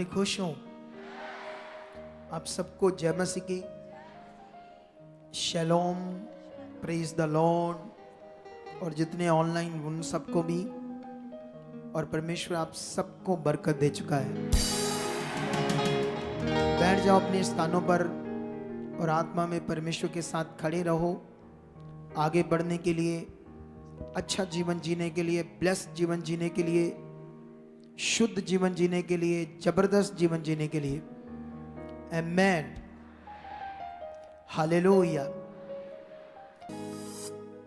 सारे खुश हों। आप सबको जय मसीह की, शलोम, प्रेज द लॉर्ड। और जितने ऑनलाइन उन सबको भी, और परमेश्वर आप सबको बरकत दे चुका है। बैठ जाओ अपने स्थानों पर और आत्मा में परमेश्वर के साथ खड़े रहो। आगे बढ़ने के लिए, अच्छा जीवन जीने के लिए, ब्लेस्ड जीवन जीने के लिए, शुद्ध जीवन जीने के लिए, जबरदस्त जीवन जीने के लिए। आमेन, हालेलुया।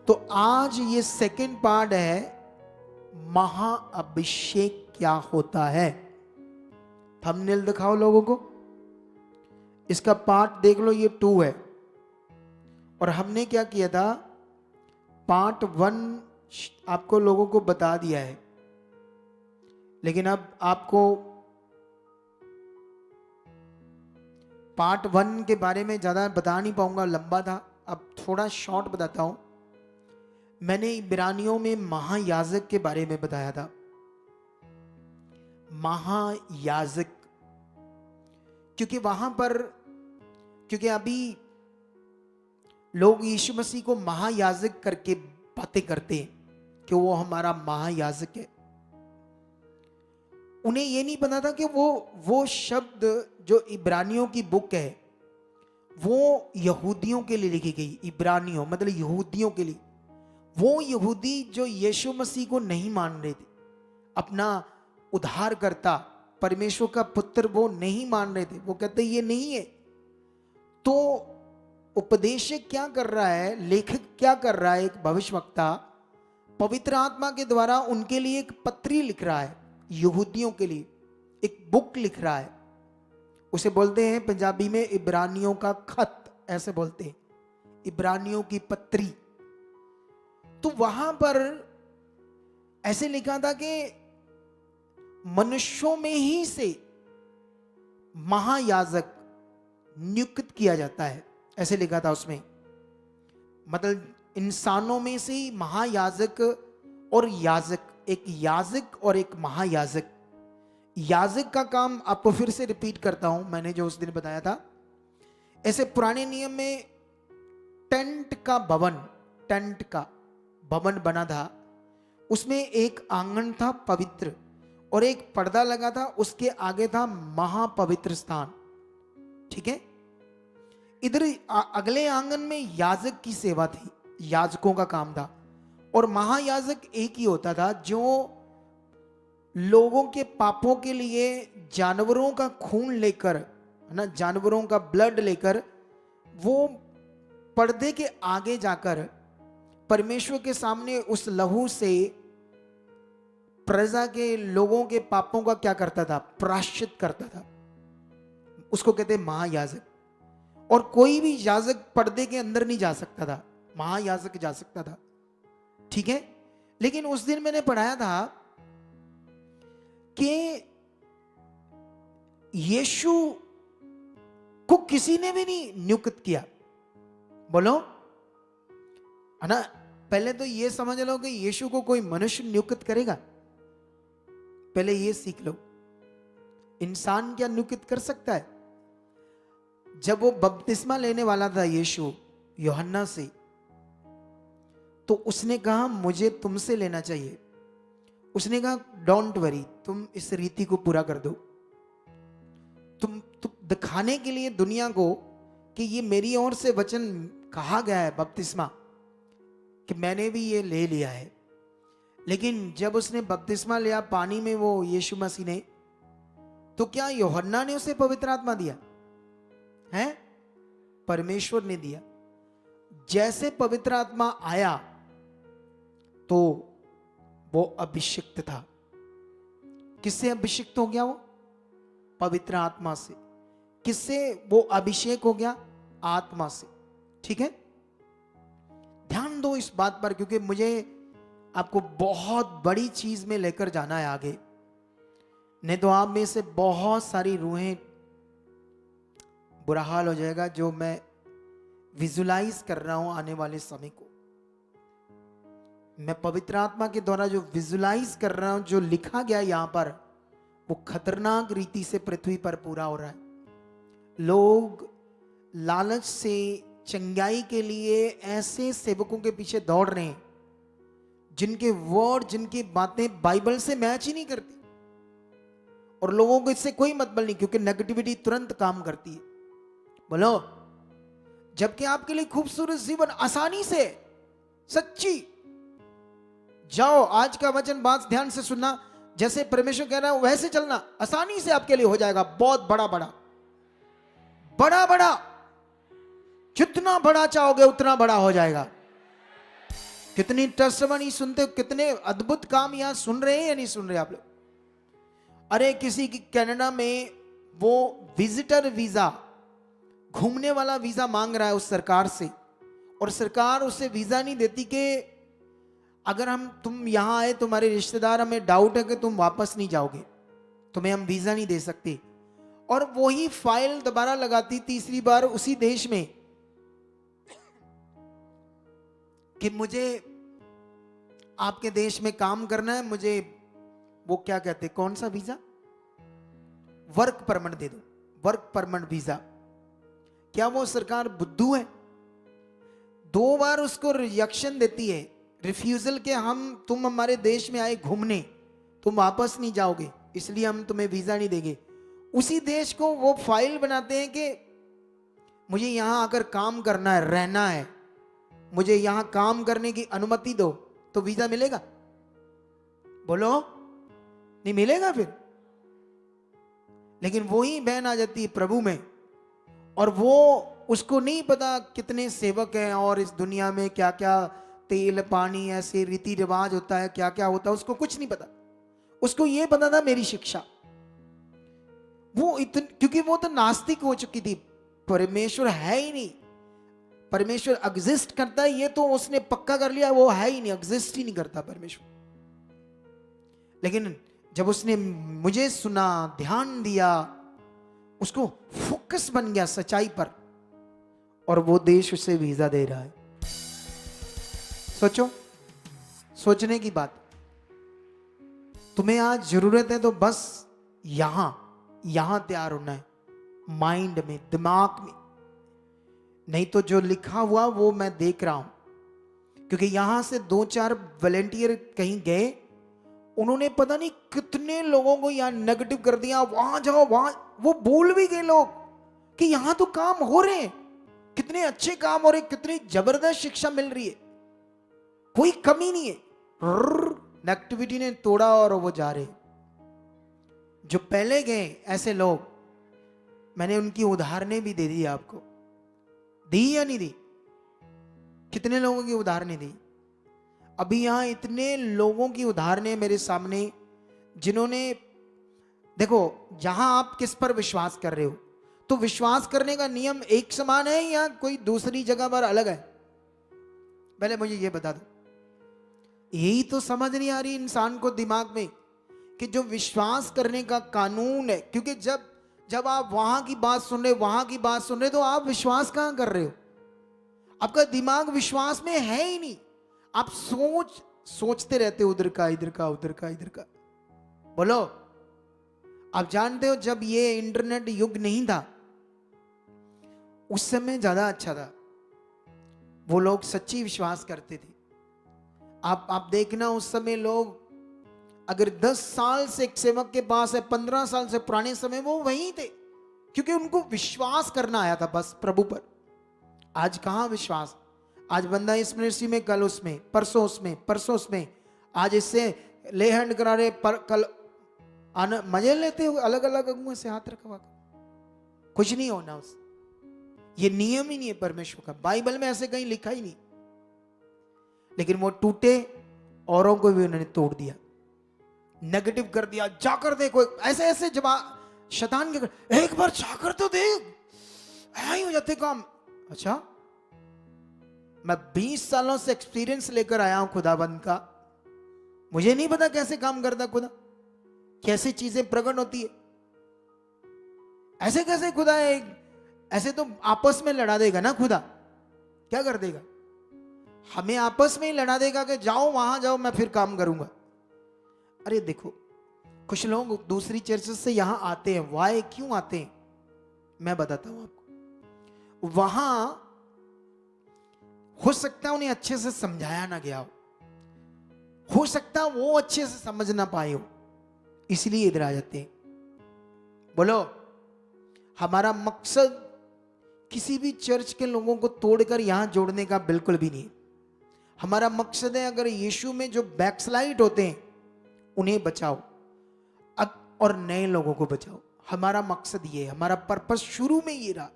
तो आज ये सेकंड पार्ट है, महाअभिषेक क्या होता है। थंबनेल दिखाओ लोगों को, इसका पार्ट देख लो, ये 2 है। और हमने क्या किया था, पार्ट 1 आपको लोगों को बता दिया है, लेकिन अब आपको पार्ट 1 के बारे में ज्यादा बता नहीं पाऊंगा, लंबा था। अब थोड़ा शॉर्ट बताता हूं। मैंने इब्रानियों में महायाजक के बारे में बताया था। महायाजक, क्योंकि वहां पर, क्योंकि अभी लोग यीशु मसीह को महायाजक करके बातें करते हैं कि वो हमारा महायाजक है। उन्हें यह नहीं पता था कि वो शब्द जो इब्रानियों की बुक है, वो यहूदियों के लिए लिखी गई। इब्रानियों मतलब यहूदियों के लिए। वो यहूदी जो यीशु मसीह को नहीं मान रहे थे, अपना उद्धारकर्ता, परमेश्वर का पुत्र वो नहीं मान रहे थे। वो कहते ये नहीं है। तो उपदेशक क्या कर रहा है, लेखक क्या कर रहा है, एक भविष्यवक्ता पवित्र आत्मा के द्वारा उनके लिए एक पत्री लिख रहा है। यहूदियों के लिए एक बुक लिख रहा है। उसे बोलते हैं पंजाबी में इब्रानियों का खत, ऐसे बोलते हैं, इब्रानियों की पत्री। तो वहां पर ऐसे लिखा था कि मनुष्यों में ही से महायाजक नियुक्त किया जाता है, ऐसे लिखा था उसमें। मतलब इंसानों में से ही महायाजक और याजक, एक याजक और एक महायाजक। याजक का काम आपको फिर से रिपीट करता हूं, मैंने जो उस दिन बताया था। ऐसे पुराने नियम में टेंट का भवन बना था। उसमें एक आंगन था पवित्र और एक पर्दा लगा था, उसके आगे था महापवित्र स्थान। ठीक है। इधर अगले आंगन में याजक की सेवा थी, याजकों का काम था। और महायाजक एक ही होता था जो लोगों के पापों के लिए जानवरों का खून लेकर, है ना, जानवरों का ब्लड लेकर, वो पर्दे के आगे जाकर परमेश्वर के सामने उस लहू से प्रजा के लोगों के पापों का क्या करता था, प्रायश्चित करता था। उसको कहते हैं महायाजक। और कोई भी याजक पर्दे के अंदर नहीं जा सकता था, महायाजक जा सकता था। ठीक है। लेकिन उस दिन मैंने पढ़ाया था कि यीशु को किसी ने भी नहीं नियुक्त किया। बोलो, है ना। पहले तो ये समझ लो कि यीशु को कोई मनुष्य नियुक्त करेगा, पहले ये सीख लो। इंसान क्या नियुक्त कर सकता है? जब वो बपतिस्मा लेने वाला था यीशु यूहन्ना से, तो उसने कहा मुझे तुमसे लेना चाहिए। उसने कहा डोंट वरी, तुम इस रीति को पूरा कर दो। तुम दिखाने के लिए दुनिया को कि ये मेरी ओर से वचन कहा गया है बपतिस्मा, कि मैंने भी ये ले लिया है। लेकिन जब उसने बपतिस्मा लिया पानी में, वो यीशु मसीह ने, तो क्या यूहन्ना ने उसे पवित्र आत्मा दिया है? परमेश्वर ने दिया। जैसे पवित्र आत्मा आया तो वो अभिषिक्त था। किससे अभिषिक्त हो गया? वो पवित्र आत्मा से। किससे वो अभिषेक हो गया? आत्मा से। ठीक है। ध्यान दो इस बात पर, क्योंकि मुझे आपको बहुत बड़ी चीज में लेकर जाना है आगे। नहीं तो आप में से बहुत सारी रूहें, बुरा हाल हो जाएगा जो मैं विजुलाइज कर रहा हूं आने वाले समय को। मैं पवित्र आत्मा के द्वारा जो विजुलाइज कर रहा हूं, जो लिखा गया यहां पर, वो खतरनाक रीति से पृथ्वी पर पूरा हो रहा है। लोग लालच से चंगाई के लिए ऐसे सेवकों के पीछे दौड़ रहे हैं जिनके वर्ड, जिनकी बातें बाइबल से मैच ही नहीं करती, और लोगों को इससे कोई मतलब नहीं, क्योंकि नेगेटिविटी तुरंत काम करती है। बोलो, जबकि आपके लिए खूबसूरत जीवन आसानी से, सच्ची, जाओ आज का वचन बात ध्यान से सुनना, जैसे परमेश्वर कह रहा है वैसे चलना, आसानी से आपके लिए हो जाएगा। बहुत बड़ा बड़ा बड़ा बड़ा, जितना बड़ा चाहोगे उतना बड़ा हो जाएगा। कितनी टेस्टिमनी सुनते हो, कितने अद्भुत काम यहां सुन रहे हैं या नहीं सुन रहे आप लोग। अरे किसी की कनाडा में वो विजिटर वीजा, घूमने वाला वीजा मांग रहा है उस सरकार से, और सरकार उसे वीजा नहीं देती कि अगर तुम यहां आए, तुम्हारे रिश्तेदार, हमें डाउट है कि तुम वापस नहीं जाओगे, तुम्हें हम वीजा नहीं दे सकते। और वही फाइल दोबारा लगाती तीसरी बार उसी देश में कि मुझे आपके देश में काम करना है, मुझे वो क्या कहते, कौन सा वीजा, वर्क परमिट दे दो, वर्क परमिट वीजा। क्या वो सरकार बुद्धू है? 2 बार उसको रिजेक्शन देती है, रिफ्यूजल के तुम हमारे देश में आए घूमने, तुम वापस नहीं जाओगे, इसलिए हम तुम्हें वीजा नहीं देंगे। उसी देश को वो फाइल बनाते हैं कि मुझे यहां आकर काम करना है, रहना है, मुझे यहां काम करने की अनुमति दो, तो वीजा मिलेगा? बोलो, नहीं मिलेगा फिर। लेकिन वही बहन आ जाती है प्रभु में, और वो उसको नहीं पता कितने सेवक हैं और इस दुनिया में क्या क्या तेल पानी ऐसे रीति रिवाज होता है, क्या क्या होता है, उसको कुछ नहीं पता। उसको ये पता था मेरी शिक्षा। वो क्योंकि वो तो नास्तिक हो चुकी थी, परमेश्वर है ही नहीं, परमेश्वर एग्जिस्ट करता है ये तो उसने पक्का कर लिया, वो है ही नहीं, एग्जिस्ट ही नहीं करता परमेश्वर। लेकिन जब उसने मुझे सुना, ध्यान दिया, उसको फोकस बन गया सच्चाई पर, और वो देश उसे वीजा दे रहा है। सोचो, सोचने की बात। तुम्हें आज जरूरत है तो बस यहां तैयार होना है, माइंड में, दिमाग में। नहीं तो जो लिखा हुआ वो मैं देख रहा हूं, क्योंकि यहां से 2-4 वॉलेंटियर कहीं गए, उन्होंने पता नहीं कितने लोगों को यहां नेगेटिव कर दिया, वहां जाओ वहां, वो भूल भी गए लोग कि यहां तो काम हो रहे हैं, कितने अच्छे काम हो रहे, कितनी जबरदस्त शिक्षा मिल रही है, कोई कमी नहीं है। नेगेटिविटी ने तोड़ा और वो जा रहे। जो पहले गए ऐसे लोग, मैंने उनकी उदाहरणें भी दे दी आपको, दी या नहीं दी? कितने लोगों की उदाहरणें दी? अभी यहां इतने लोगों की उदाहरणें मेरे सामने, जिन्होंने, देखो, जहां आप किस पर विश्वास कर रहे हो, तो विश्वास करने का नियम एक समान है या कोई दूसरी जगह पर अलग है? पहले मुझे ये बता दो। यही तो समझ नहीं आ रही इंसान को दिमाग में कि जो विश्वास करने का कानून है, क्योंकि जब आप वहां की बात सुन रहे, वहां की बात सुन रहे, तो आप विश्वास कहां कर रहे हो? आपका दिमाग विश्वास में है ही नहीं। आप सोचते रहते हो, उधर का इधर का, उधर का इधर का। बोलो, आप जानते हो जब ये इंटरनेट युग नहीं था, उस समय ज्यादा अच्छा था, वो लोग सच्ची विश्वास करते थे। आप देखना, उस समय लोग अगर 10 साल से एक सेवक के पास है, 15 साल से पुराने समय, वो वहीं थे, क्योंकि उनको विश्वास करना आया था बस प्रभु पर। आज कहां विश्वास? आज बंदा इस मिनिस्ट्री में, कल उसमें, परसों उसमें, परसों उसमें, आज इससे ले हैंड करा रहे, पर कल मजे लेते हुए अलग अलग अगुओं से हाथ रखवा, कुछ नहीं होना उस। ये नियम ही नहीं है परमेश्वर का, बाइबल में ऐसे कहीं लिखा ही नहीं। लेकिन वो टूटे, औरों को भी उन्होंने तोड़ दिया, नेगेटिव कर दिया। जाकर देखो, ऐसे ऐसे जवाब शैतान के, एक बार जाकर तो देख, ही हो जाते काम। अच्छा, मैं 20 सालों से एक्सपीरियंस लेकर आया हूं खुदाबंद का, मुझे नहीं पता कैसे काम करता खुदा, कैसे चीजें प्रकट होती है। ऐसे कैसे खुदा है? ऐसे तो आपस में लड़ा देगा ना खुदा, क्या कर देगा? हमें आपस में ही लड़ा देगा कि जाओ वहां जाओ, मैं फिर काम करूंगा। अरे देखो, कुछ लोग दूसरी चर्चेस से यहां आते हैं, वाई, क्यों आते हैं? मैं बताता हूं आपको। वहां हो सकता है उन्हें अच्छे से समझाया ना गया हो सकता है वो अच्छे से समझ ना पाए हो, इसलिए इधर आ जाते हैं। बोलो, हमारा मकसद किसी भी चर्च के लोगों को तोड़कर यहां जोड़ने का बिल्कुल भी नहीं। हमारा मकसद है अगर यीशु में जो बैकस्लाइड होते हैं उन्हें बचाओ और नए लोगों को बचाओ। हमारा मकसद ये है, हमारा पर्पस शुरू में ये रहा।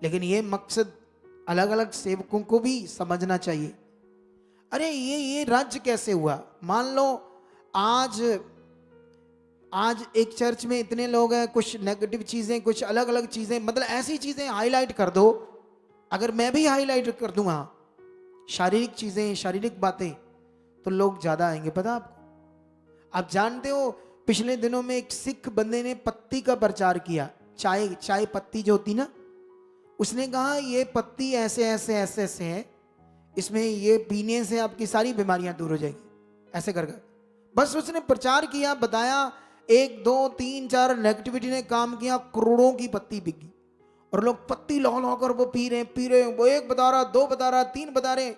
लेकिन ये मकसद अलग अलग सेवकों को भी समझना चाहिए। अरे ये राज्य कैसे हुआ? मान लो आज एक चर्च में इतने लोग हैं, कुछ नेगेटिव चीजें, कुछ अलग अलग चीजें, मतलब ऐसी चीजें हाईलाइट कर दो। अगर मैं भी हाईलाइट कर दूंगा शारीरिक चीजें, शारीरिक बातें, तो लोग ज्यादा आएंगे। पता आपको? आप जानते हो पिछले दिनों में एक सिख बंदे ने पत्ती का प्रचार किया, चाय पत्ती जो होती ना, उसने कहा ये पत्ती ऐसे ऐसे ऐसे ऐसे है, इसमें ये पीने से आपकी सारी बीमारियां दूर हो जाएगी, ऐसे करके बस उसने प्रचार किया, बताया। 1 2 3 4 नेगेटिविटी ने काम किया, करोड़ों की पत्ती बिकी और लोग पत्ती ला ला कर वो पी रहे। वो 1 बता रहा, 2 बता रहा, 3 बता रहे।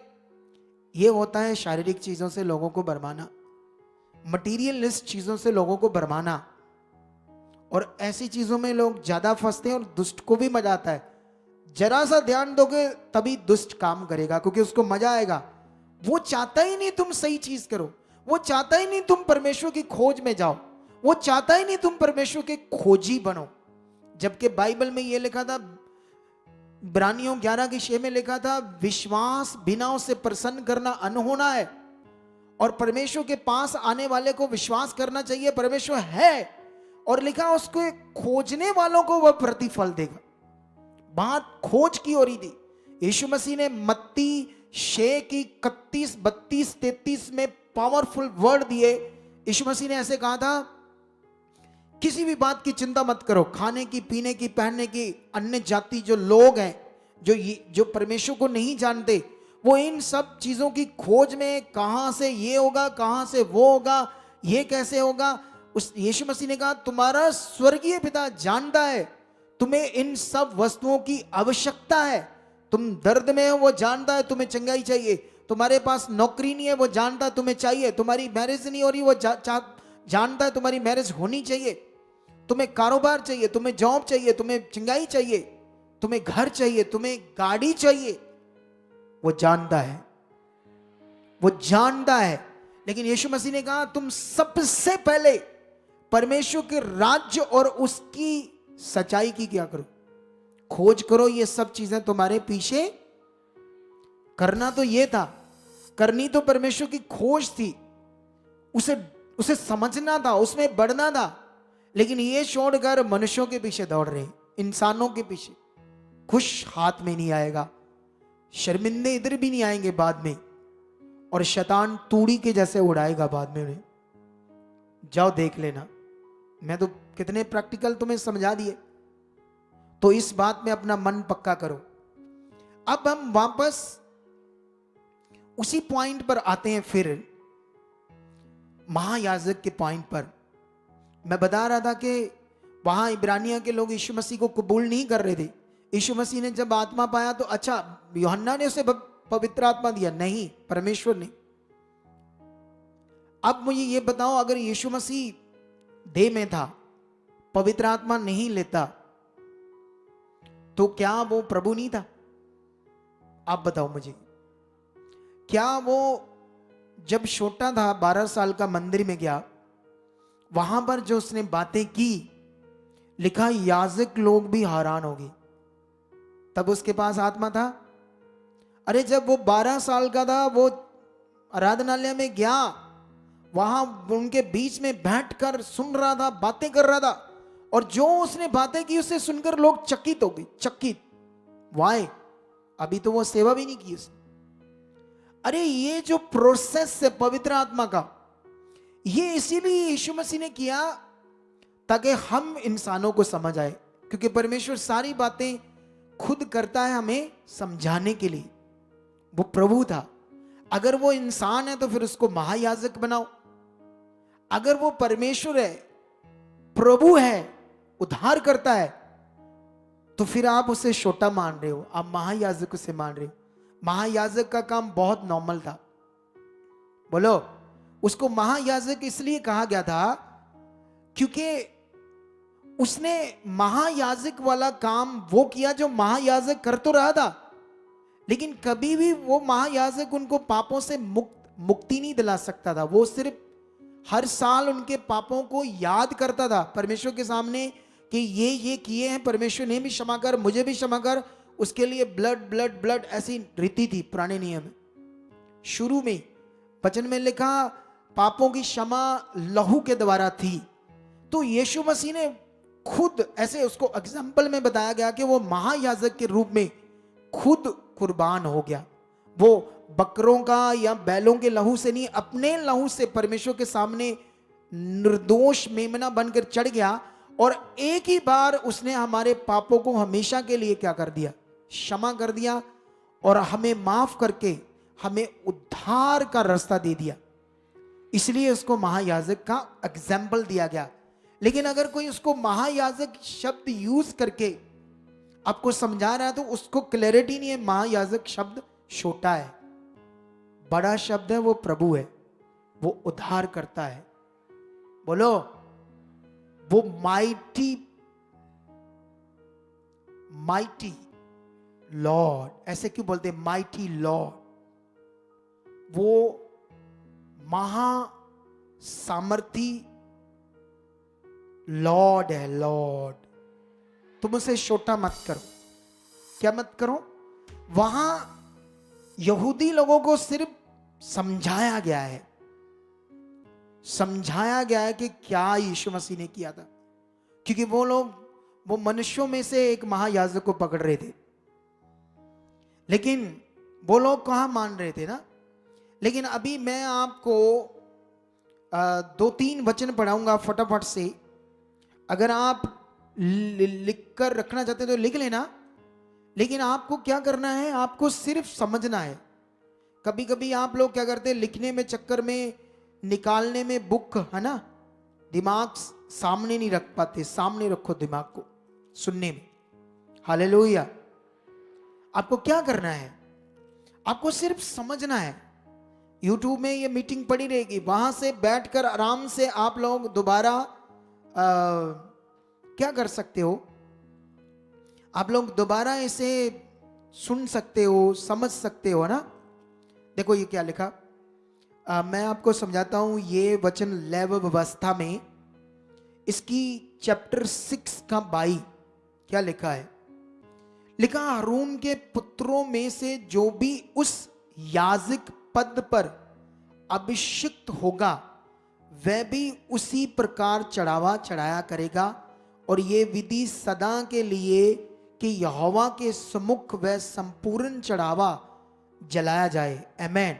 ये होता है शारीरिक चीजों से लोगों को भरमाना, मटीरियलिस्ट चीजों से लोगों को भरमाना। और ऐसी चीजों में लोग ज्यादा फंसते हैं और दुष्ट को भी मजा आता है। जरा सा ध्यान दोगे तभी दुष्ट काम करेगा, क्योंकि उसको मजा आएगा। वो चाहता ही नहीं तुम सही चीज करो, वो चाहता ही नहीं तुम परमेश्वर की खोज में जाओ, वो चाहता ही नहीं तुम परमेश्वर के खोजी बनो। जबकि बाइबल में यह लिखा था, इब्रानियों 11:6 में लिखा था, विश्वास बिना उसे प्रसन्न करना अनहोना है, और परमेश्वर के पास आने वाले को विश्वास करना चाहिए परमेश्वर है, और लिखा उसको खोजने वालों को वह प्रतिफल देगा। बात खोज की हो रही थी। यीशु मसीह ने मत्ती 6 की 31, 32, 33 में पावरफुल वर्ड दिए। यीशु मसीह ने ऐसे कहा था, किसी भी बात की चिंता मत करो, खाने की, पीने की, पहनने की। अन्य जाति जो लोग हैं, जो परमेश्वर को नहीं जानते, वो इन सब चीजों की खोज में, कहां से ये होगा, कहां से वो होगा, ये कैसे होगा। उस यीशु मसीह ने कहा, तुम्हारा स्वर्गीय पिता जानता है तुम्हें इन सब वस्तुओं की आवश्यकता है। तुम दर्द में हो, वो जानता है तुम्हें चंगाई चाहिए। तुम्हारे पास नौकरी नहीं है, वो जानता है तुम्हें चाहिए। तुम्हारी मैरिज नहीं हो रही, वो जानता है तुम्हारी मैरिज होनी चाहिए। तुम्हें कारोबार चाहिए, तुम्हें जॉब चाहिए, तुम्हें चंगाई चाहिए, तुम्हें घर चाहिए, तुम्हें गाड़ी चाहिए। वो जानता है, वो जानता है। लेकिन यीशु मसीह ने कहा, तुम सबसे पहले परमेश्वर के राज्य और उसकी सच्चाई की क्या करो, खोज करो। ये सब चीजें तुम्हारे पीछे। करना तो ये था, करनी तो परमेश्वर की खोज थी, उसे समझना था, उसमें बढ़ना था। लेकिन ये छोड़कर मनुष्यों के पीछे दौड़ रहे, इंसानों के पीछे। खुश हाथ में नहीं आएगा, शर्मिंदे इधर भी नहीं आएंगे बाद में, और शैतान तूड़ी के जैसे उड़ाएगा बाद में उन्हें। जाओ देख लेना, मैं तो कितने प्रैक्टिकल तुम्हें समझा दिए। तो इस बात में अपना मन पक्का करो। अब हम वापस उसी पॉइंट पर आते हैं, फिर महायाजक के पॉइंट पर। मैं बता रहा था कि वहां इब्रानिया के लोग यीशु मसीह को कबूल नहीं कर रहे थे। यीशु मसीह ने जब आत्मा पाया तो अच्छा, यूहन्ना ने उसे पवित्र आत्मा दिया? नहीं, परमेश्वर ने। अब मुझे ये बताओ, अगर यीशु मसीह देह में था, पवित्र आत्मा नहीं लेता, तो क्या वो प्रभु नहीं था? आप बताओ मुझे, क्या वो जब छोटा था, 12 साल का, मंदिर में गया, वहां पर जो उसने बातें की, लिखा याजक लोग भी हैरान हो गए, तब उसके पास आत्मा था? अरे जब वो 12 साल का था, वो आराधनालय में गया, वहां उनके बीच में बैठकर सुन रहा था, बातें कर रहा था, और जो उसने बातें की उसे सुनकर लोग चकित हो गए। चकित वाई? अभी तो वो सेवा भी नहीं की उसने। अरे ये जो प्रोसेस है पवित्र आत्मा का, ये इसीलिए यीशु मसीह ने किया ताकि हम इंसानों को समझ आए, क्योंकि परमेश्वर सारी बातें खुद करता है हमें समझाने के लिए। वो प्रभु था, अगर वो इंसान है तो फिर उसको महायाजक बनाओ। अगर वो परमेश्वर है, प्रभु है, उद्धार करता है, तो फिर आप उसे छोटा मान रहे हो, आप महायाजक उसे मान रहे हो। महायाजक का काम बहुत नॉर्मल था। बोलो, उसको महायाजक इसलिए कहा गया था क्योंकि उसने महायाजक वाला काम वो किया जो महायाजक कर तो रहा था, लेकिन कभी भी वो महायाजक उनको पापों से मुक्ति नहीं दिला सकता था। वो सिर्फ हर साल उनके पापों को याद करता था परमेश्वर के सामने कि ये किए हैं, परमेश्वर ने भी क्षमा कर, मुझे भी क्षमा कर। उसके लिए ब्लड ब्लड ब्लड ऐसी रीति थी पुराने नियम में। शुरू में वचन में लिखा पापों की क्षमा लहू के द्वारा थी। तो यीशु मसीह ने खुद ऐसे उसको एग्जाम्पल में बताया गया कि वो महायाजक के रूप में खुद कुर्बान हो गया। वो बकरों का या बैलों के लहू से नहीं, अपने लहू से परमेश्वर के सामने निर्दोष मेमना बनकर चढ़ गया और एक ही बार उसने हमारे पापों को हमेशा के लिए क्या कर दिया, क्षमा कर दिया और हमें माफ करके हमें उद्धार का रास्ता दे दिया। इसलिए उसको महायाजक का एग्जाम्पल दिया गया। लेकिन अगर कोई उसको महायाजक शब्द यूज करके आपको समझा रहा है तो उसको क्लैरिटी नहीं है। महायाजक शब्द छोटा है, बड़ा शब्द है, वो प्रभु है, वो उद्धार करता है। बोलो, वो माइटी लॉर्ड, ऐसे क्यों बोलते हैं माइटी लॉर्ड? वो महा सामर्थी लॉर्ड है, लॉर्ड। तुम उसे छोटा मत करो। क्या मत करो? वहां यहूदी लोगों को सिर्फ समझाया गया है, समझाया गया है कि क्या यीशु मसीह ने किया था, क्योंकि वो लोग वो मनुष्यों में से एक महायाजक को पकड़ रहे थे। लेकिन वो लोग कहां मान रहे थे ना। लेकिन अभी मैं आपको 2-3 वचन पढ़ाऊंगा फटाफट से। अगर आप लिख कर रखना चाहते हैं तो लिख लेना, लेकिन आपको क्या करना है, आपको सिर्फ समझना है। कभी कभी आप लोग क्या करते हैं, लिखने में चक्कर में, निकालने में बुक है ना, दिमाग सामने नहीं रख पाते। सामने रखो दिमाग को सुनने में। हालेलुया। आपको क्या करना है, आपको सिर्फ समझना है। YouTube में ये मीटिंग पड़ी रहेगी, वहां से बैठकर आराम से आप लोग दोबारा क्या कर सकते हो, आप लोग दोबारा इसे सुन सकते हो, समझ सकते हो ना। देखो ये क्या लिखा, मैं आपको समझाता हूं। ये वचन लेव व्यवस्था में इसकी चैप्टर 6 का 22 क्या लिखा है। लिखा, हारून के पुत्रों में से जो भी उस याजक पद पर अभिषिक्त होगा वह भी उसी प्रकार चढ़ावा चढ़ाया करेगा, और ये विधि सदा के लिए कि यहोवा के सम्मुख वह संपूर्ण चढ़ावा जलाया जाए। आमेन।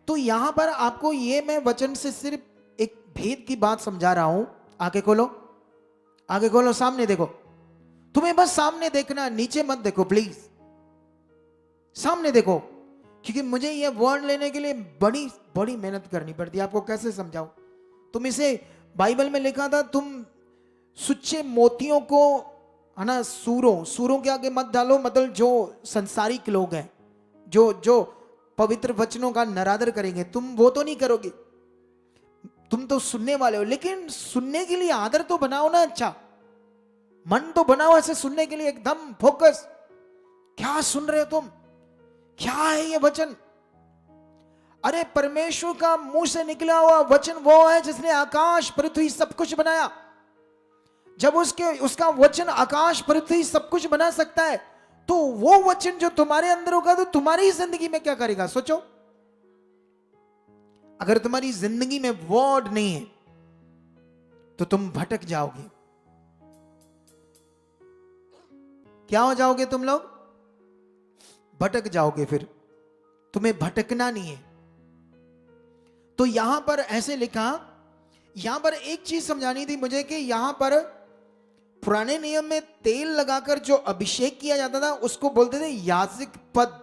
तो यहां पर आपको ये मैं वचन से सिर्फ एक भेद की बात समझा रहा हूं। आगे खोलो, आगे खोलो, सामने देखो। तुम्हें बस सामने देखना, नीचे मत देखो प्लीज, सामने देखो। क्योंकि मुझे ये वर्ड लेने के लिए बड़ी बड़ी मेहनत करनी पड़ती है। आपको कैसे समझाऊं? तुम इसे बाइबल में लिखा था, तुम सुच्चे मोतियों को है ना, सूरों के आगे मत डालो। मतलब जो संसारिक लोग हैं, जो पवित्र वचनों का नरादर करेंगे, तुम वो तो नहीं करोगे। तुम तो सुनने वाले हो, लेकिन सुनने के लिए आदर तो बनाओ ना। अच्छा मन तो बनाओ ऐसे सुनने के लिए, एकदम फोकस। क्या सुन रहे हो तुम? क्या है ये वचन? अरे परमेश्वर का मुंह से निकला हुआ वचन वो है जिसने आकाश पृथ्वी सब कुछ बनाया। जब उसका वचन आकाश पृथ्वी सब कुछ बना सकता है, तो वो वचन जो तुम्हारे अंदर होगा तो तुम्हारी जिंदगी में क्या करेगा? सोचो। अगर तुम्हारी जिंदगी में वर्ड नहीं है तो तुम भटक जाओगे। क्या हो जाओगे तुम लोग? भटक जाओगे। फिर तुम्हें भटकना नहीं है। तो यहां पर ऐसे लिखा, यहां पर एक चीज समझानी थी मुझे कि यहां पर पुराने नियम में तेल लगाकर जो अभिषेक किया जाता था उसको बोलते थे याजक पद,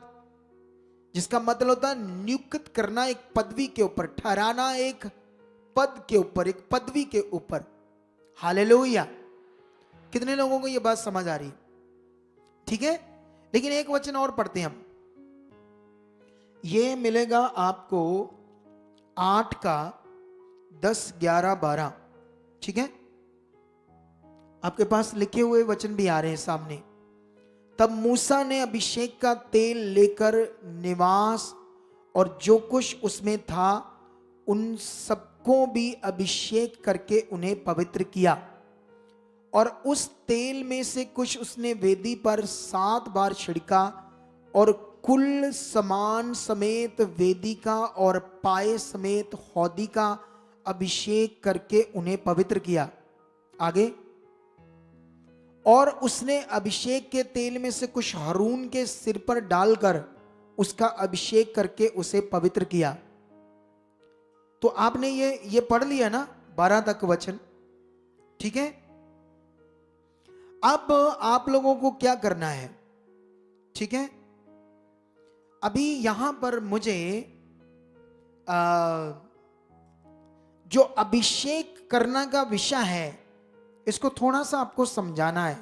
जिसका मतलब होता है नियुक्त करना एक पदवी के ऊपर, ठहराना एक पद के ऊपर, एक पदवी के ऊपर। हालेलुया। कितने लोगों को यह बात समझ आ रही है? ठीक है, लेकिन एक वचन और पढ़ते हैं हम। ये मिलेगा आपको 8 का 10, 11, 12। ठीक है, आपके पास लिखे हुए वचन भी आ रहे हैं सामने। तब मूसा ने अभिषेक का तेल लेकर निवास और जो कुछ उसमें था उन सबको भी अभिषेक करके उन्हें पवित्र किया, और उस तेल में से कुछ उसने वेदी पर 7 बार छिड़का, और कुल समान समेत वेदी का और पाए समेत हौदी का अभिषेक करके उन्हें पवित्र किया। आगे, और उसने अभिषेक के तेल में से कुछ हारून के सिर पर डालकर उसका अभिषेक करके उसे पवित्र किया। तो आपने ये पढ़ लिया ना 12 तक वचन। ठीक है, अब आप लोगों को क्या करना है? ठीक है, अभी यहां पर मुझे जो अभिषेक करना का विषय है इसको थोड़ा सा आपको समझाना है।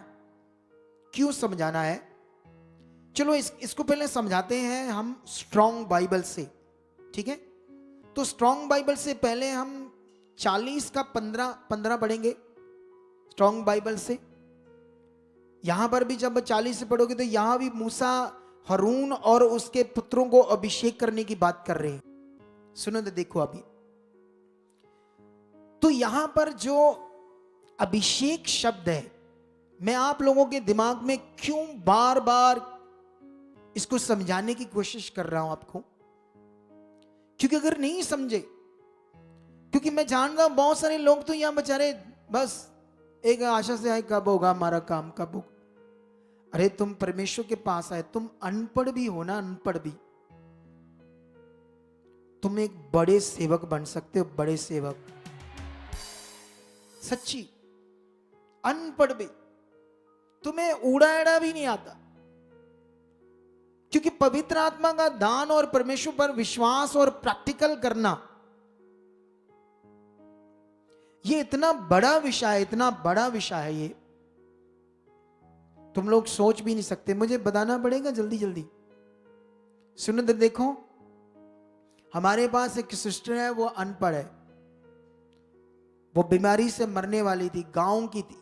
क्यों समझाना है? चलो इसको पहले समझाते हैं हम स्ट्रॉन्ग बाइबल से। ठीक है, तो स्ट्रॉन्ग बाइबल से पहले हम 40 का 15 पढ़ेंगे स्ट्रॉन्ग बाइबल से। यहां पर भी जब 40 से पढ़ोगे तो यहां भी मूसा, हारून और उसके पुत्रों को अभिषेक करने की बात कर रहे हैं। सुनो तो देखो अभी, तो यहां पर जो अभिषेक शब्द है, मैं आप लोगों के दिमाग में क्यों बार बार इसको समझाने की कोशिश कर रहा हूं आपको, क्योंकि अगर नहीं समझे, क्योंकि मैं जानता हूं बहुत सारे लोग तो यहां बेचारे बस एक आशा से आए, कब होगा हमारा काम, कब होगा। अरे तुम परमेश्वर के पास आए, तुम अनपढ़ भी हो ना, अनपढ़ भी, तुम एक बड़े सेवक बन सकते हो, बड़े सेवक। सच्ची, अनपढ़ भी, तुम्हें ऊड़ा एड़ा भी नहीं आता, क्योंकि पवित्र आत्मा का दान और परमेश्वर पर विश्वास और प्रैक्टिकल करना, ये इतना बड़ा विषय है, इतना बड़ा विषय है ये, तुम लोग सोच भी नहीं सकते। मुझे बताना पड़ेगा जल्दी जल्दी। सुनो तो देखो, हमारे पास एक सिस्टर है, वो अनपढ़ है, वो बीमारी से मरने वाली थी, गांव की थी,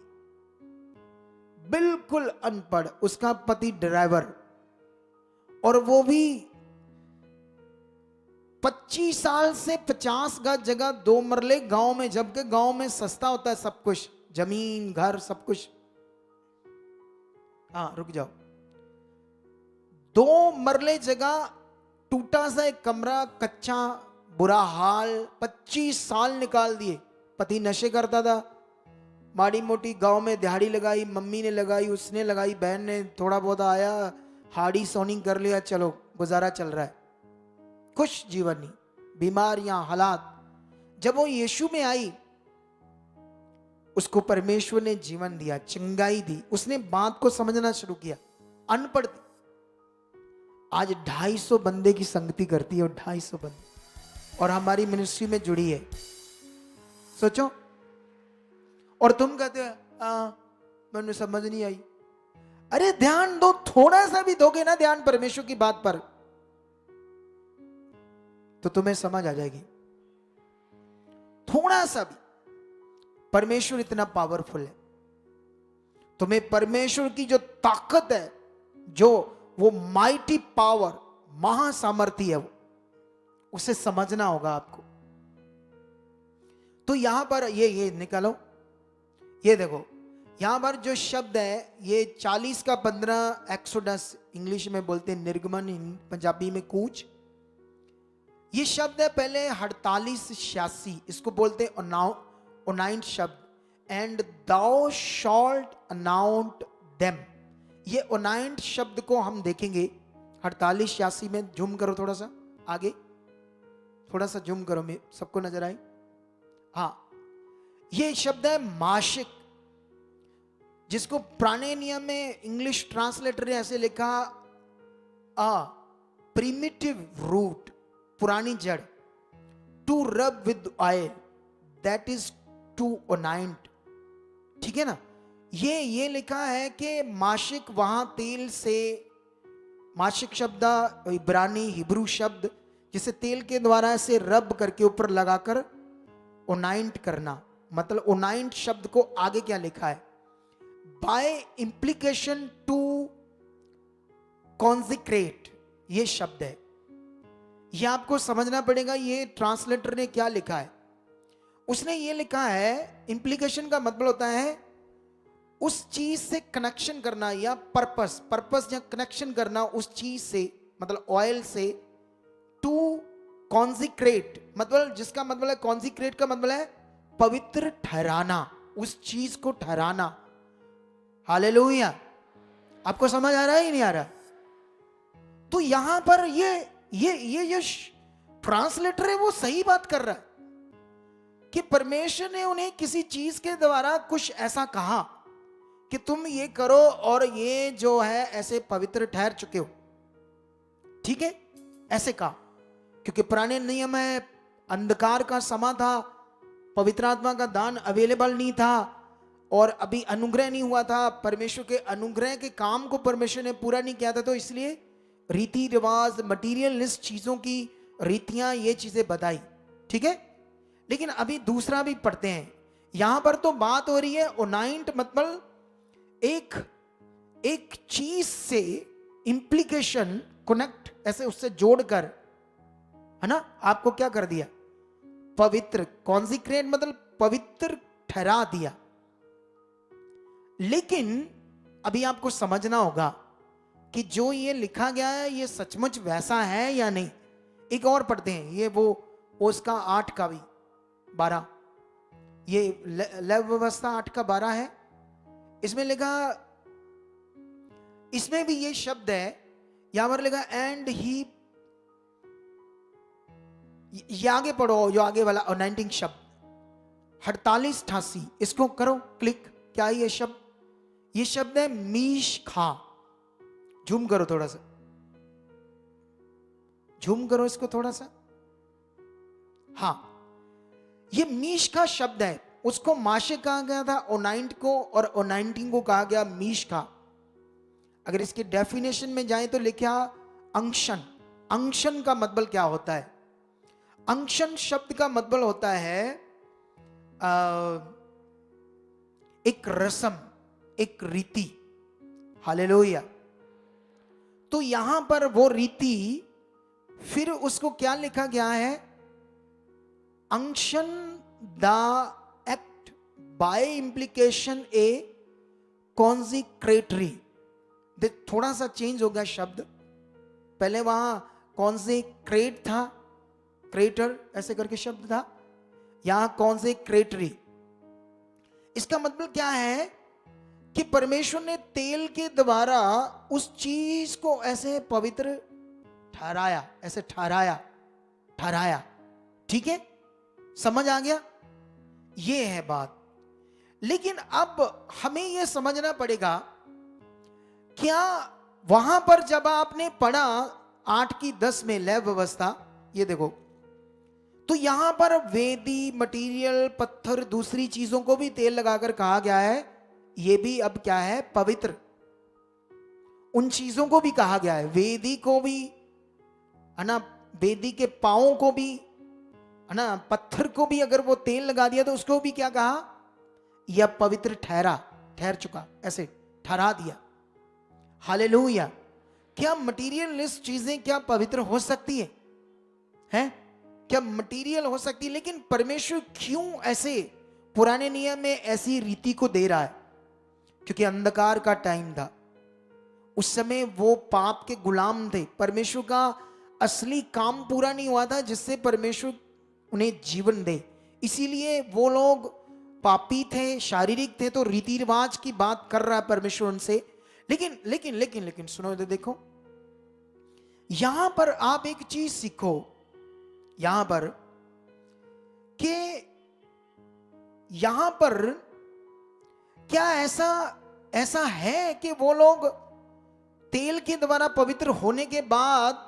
बिल्कुल अनपढ़, उसका पति ड्राइवर, और वो भी 25 साल से 50 गज जगह 2 मरले गांव में, जबकि गांव में सस्ता होता है सब कुछ, जमीन घर सब कुछ। हाँ रुक जाओ, 2 मरले जगह, टूटा सा एक कमरा, कच्चा, बुरा हाल, 25 साल निकाल दिए। पति नशे करता था, माड़ी मोटी गांव में दिहाड़ी लगाई, मम्मी ने लगाई, उसने लगाई, बहन ने थोड़ा बहुत आया, हाड़ी सोनी कर लिया, चलो गुजारा चल रहा है, कुछ जीवन नहीं, बीमारियां, हालात। जब वो यीशु में आई, उसको परमेश्वर ने जीवन दिया, चंगाई दी, उसने बात को समझना शुरू किया। अनपढ़ थी, आज 250 बंदे की संगति करती है, और 250 बंदे, और हमारी मिनिस्ट्री में जुड़ी है। सोचो, और तुम कहते हो मैंने समझ नहीं आई। अरे ध्यान दो, थोड़ा सा भी दोगे ना ध्यान परमेश्वर की बात पर, तो तुम्हें समझ आ जाएगी। थोड़ा सा भी, परमेश्वर इतना पावरफुल है, तुम्हें परमेश्वर की जो ताकत है, जो वो माइटी पावर, महासामर्थी है, वो उसे समझना होगा आपको। तो यहां पर ये निकालो, ये देखो, यहां पर जो शब्द है, ये 40 का 15 एक्सोडस, इंग्लिश में बोलते हैं निर्गमन, पंजाबी में कूच। ये शब्द है पहले 48 86, इसको बोलते हैं अनाउंट शब्द, एंड दाउ शॉल्ट अनाउंट देम। ये अनाउंट शब्द को हम देखेंगे 48 86 में। जूम करो थोड़ा सा आगे, थोड़ा सा जूम करो, मैं सबको नजर आए। हाँ, ये शब्द है माशिक, जिसको पुराने नियम में इंग्लिश ट्रांसलेटर ने ऐसे लिखा, प्रिमिटिव रूट, पुरानी जड़, to rub with oil, that is to anoint. ठीक है ना, ये लिखा है कि माशिक वहां तेल से, माशिक शब्द इब्रानी हिब्रू शब्द जिसे तेल के द्वारा ऐसे रब करके ऊपर लगाकर ओनाइंट करना, मतलब ओनाइंट शब्द को आगे क्या लिखा है, बाय इंप्लीकेशन टू कॉन्जिक्रेट, ये शब्द है। ये आपको समझना पड़ेगा ये ट्रांसलेटर ने क्या लिखा है। उसने ये लिखा है, इंप्लीकेशन का मतलब होता है उस चीज से कनेक्शन करना, या पर्पस या कनेक्शन करना उस चीज से, मतलब ऑयल से, टू कॉन्जिक्रेट, मतलब जिसका मतलब है, कॉन्जिक्रेट का मतलब है पवित्र ठहराना, उस चीज को ठहराना। हालेलुया। आपको समझ आ रहा है या नहीं आ रहा? तो यहां पर ये ट्रांसलेटर है वो सही बात कर रहा है कि परमेश्वर ने उन्हें किसी चीज के द्वारा कुछ ऐसा कहा कि तुम ये करो और ये जो है ऐसे पवित्र ठहर चुके हो। ठीक है, ऐसे कहा, क्योंकि पुराने नियम है, अंधकार का समा था, पवित्र आत्मा का दान अवेलेबल नहीं था और अभी अनुग्रह नहीं हुआ था, परमेश्वर के अनुग्रह के काम को परमेश्वर ने पूरा नहीं किया था, तो इसलिए रीति रिवाज, मटीरियलिस्ट चीजों की रीतियां, ये चीजें बताई। ठीक है, लेकिन अभी दूसरा भी पढ़ते हैं। यहां पर तो बात हो रही है ओनाइंट, मतलब एक चीज से इंप्लीकेशन, कनेक्ट, ऐसे उससे जोड़कर, है ना, आपको क्या कर दिया, पवित्र, कॉन्जिक्रेट मतलब पवित्र ठहरा दिया। लेकिन अभी आपको समझना होगा कि जो ये लिखा गया है ये सचमुच वैसा है या नहीं। एक और पढ़ते हैं, ये वो उसका 8 का भी 12, ये लव व्यवस्था 8 का 12 है। इसमें लिखा, इसमें भी ये शब्द है, यहां पर लिखा एंड ही, ये आगे पढ़ो, जो आगे वाला 19 शब्द 48-88, इसको करो क्लिक। क्या ये शब्द, ये शब्द है मीश खा। झूम करो थोड़ा सा, झूम करो इसको थोड़ा सा। हाँ, ये मीश का शब्द है, उसको माशे कहा गया था ओनाइंट को, और ओनाइंटिंग को कहा गया मीश का। अगर इसकी डेफिनेशन में जाए तो लिखा अंक्शन। अंक्शन का मतलब क्या होता है? अंक्शन शब्द का मतलब होता है एक रस्म, एक रीति। हालेलुया। तो यहां पर वो रीति, फिर उसको क्या लिखा गया है, unction the act by implication a consecratory. थोड़ा सा चेंज हो गया शब्द, पहले वहां कॉन्जिक्रेट था, क्रेटर ऐसे करके शब्द था, यहां कॉन्जिक्रेटरी। इसका मतलब क्या है कि परमेश्वर ने तेल के द्वारा उस चीज को ऐसे पवित्र ठहराया, ऐसे ठहराया। ठीक है, समझ आ गया? ये है बात। लेकिन अब हमें यह समझना पड़ेगा, क्या वहां पर जब आपने पढ़ा 8 की 10 में लय व्यवस्था, ये देखो, तो यहां पर वेदी, मटेरियल, पत्थर, दूसरी चीजों को भी तेल लगाकर कहा गया है, ये भी अब क्या है, पवित्र। उन चीजों को भी कहा गया है, वेदी को भी, है ना, वेदी के पांवों को भी, है ना, पत्थर को भी अगर वो तेल लगा दिया तो उसको भी क्या कहा, यह पवित्र ठहर चुका, ऐसे ठहरा दिया। हालेलुया। क्या मटीरियलिस्ट चीजें क्या पवित्र हो सकती है? हैं? क्या मटीरियल हो सकती है? लेकिन परमेश्वर क्यों ऐसे पुराने नियम में ऐसी रीति को दे रहा है? क्योंकि अंधकार का टाइम था, उस समय वो पाप के गुलाम थे, परमेश्वर का असली काम पूरा नहीं हुआ था जिससे परमेश्वर उन्हें जीवन दे। इसीलिए वो लोग पापी थे, शारीरिक थे, तो रीति रिवाज की बात कर रहा है परमेश्वर उनसे। लेकिन लेकिन लेकिन लेकिन सुनो इधर देखो, यहां पर आप एक चीज सीखो, यहां पर कि यहां पर क्या ऐसा है कि वो लोग तेल के द्वारा पवित्र होने के बाद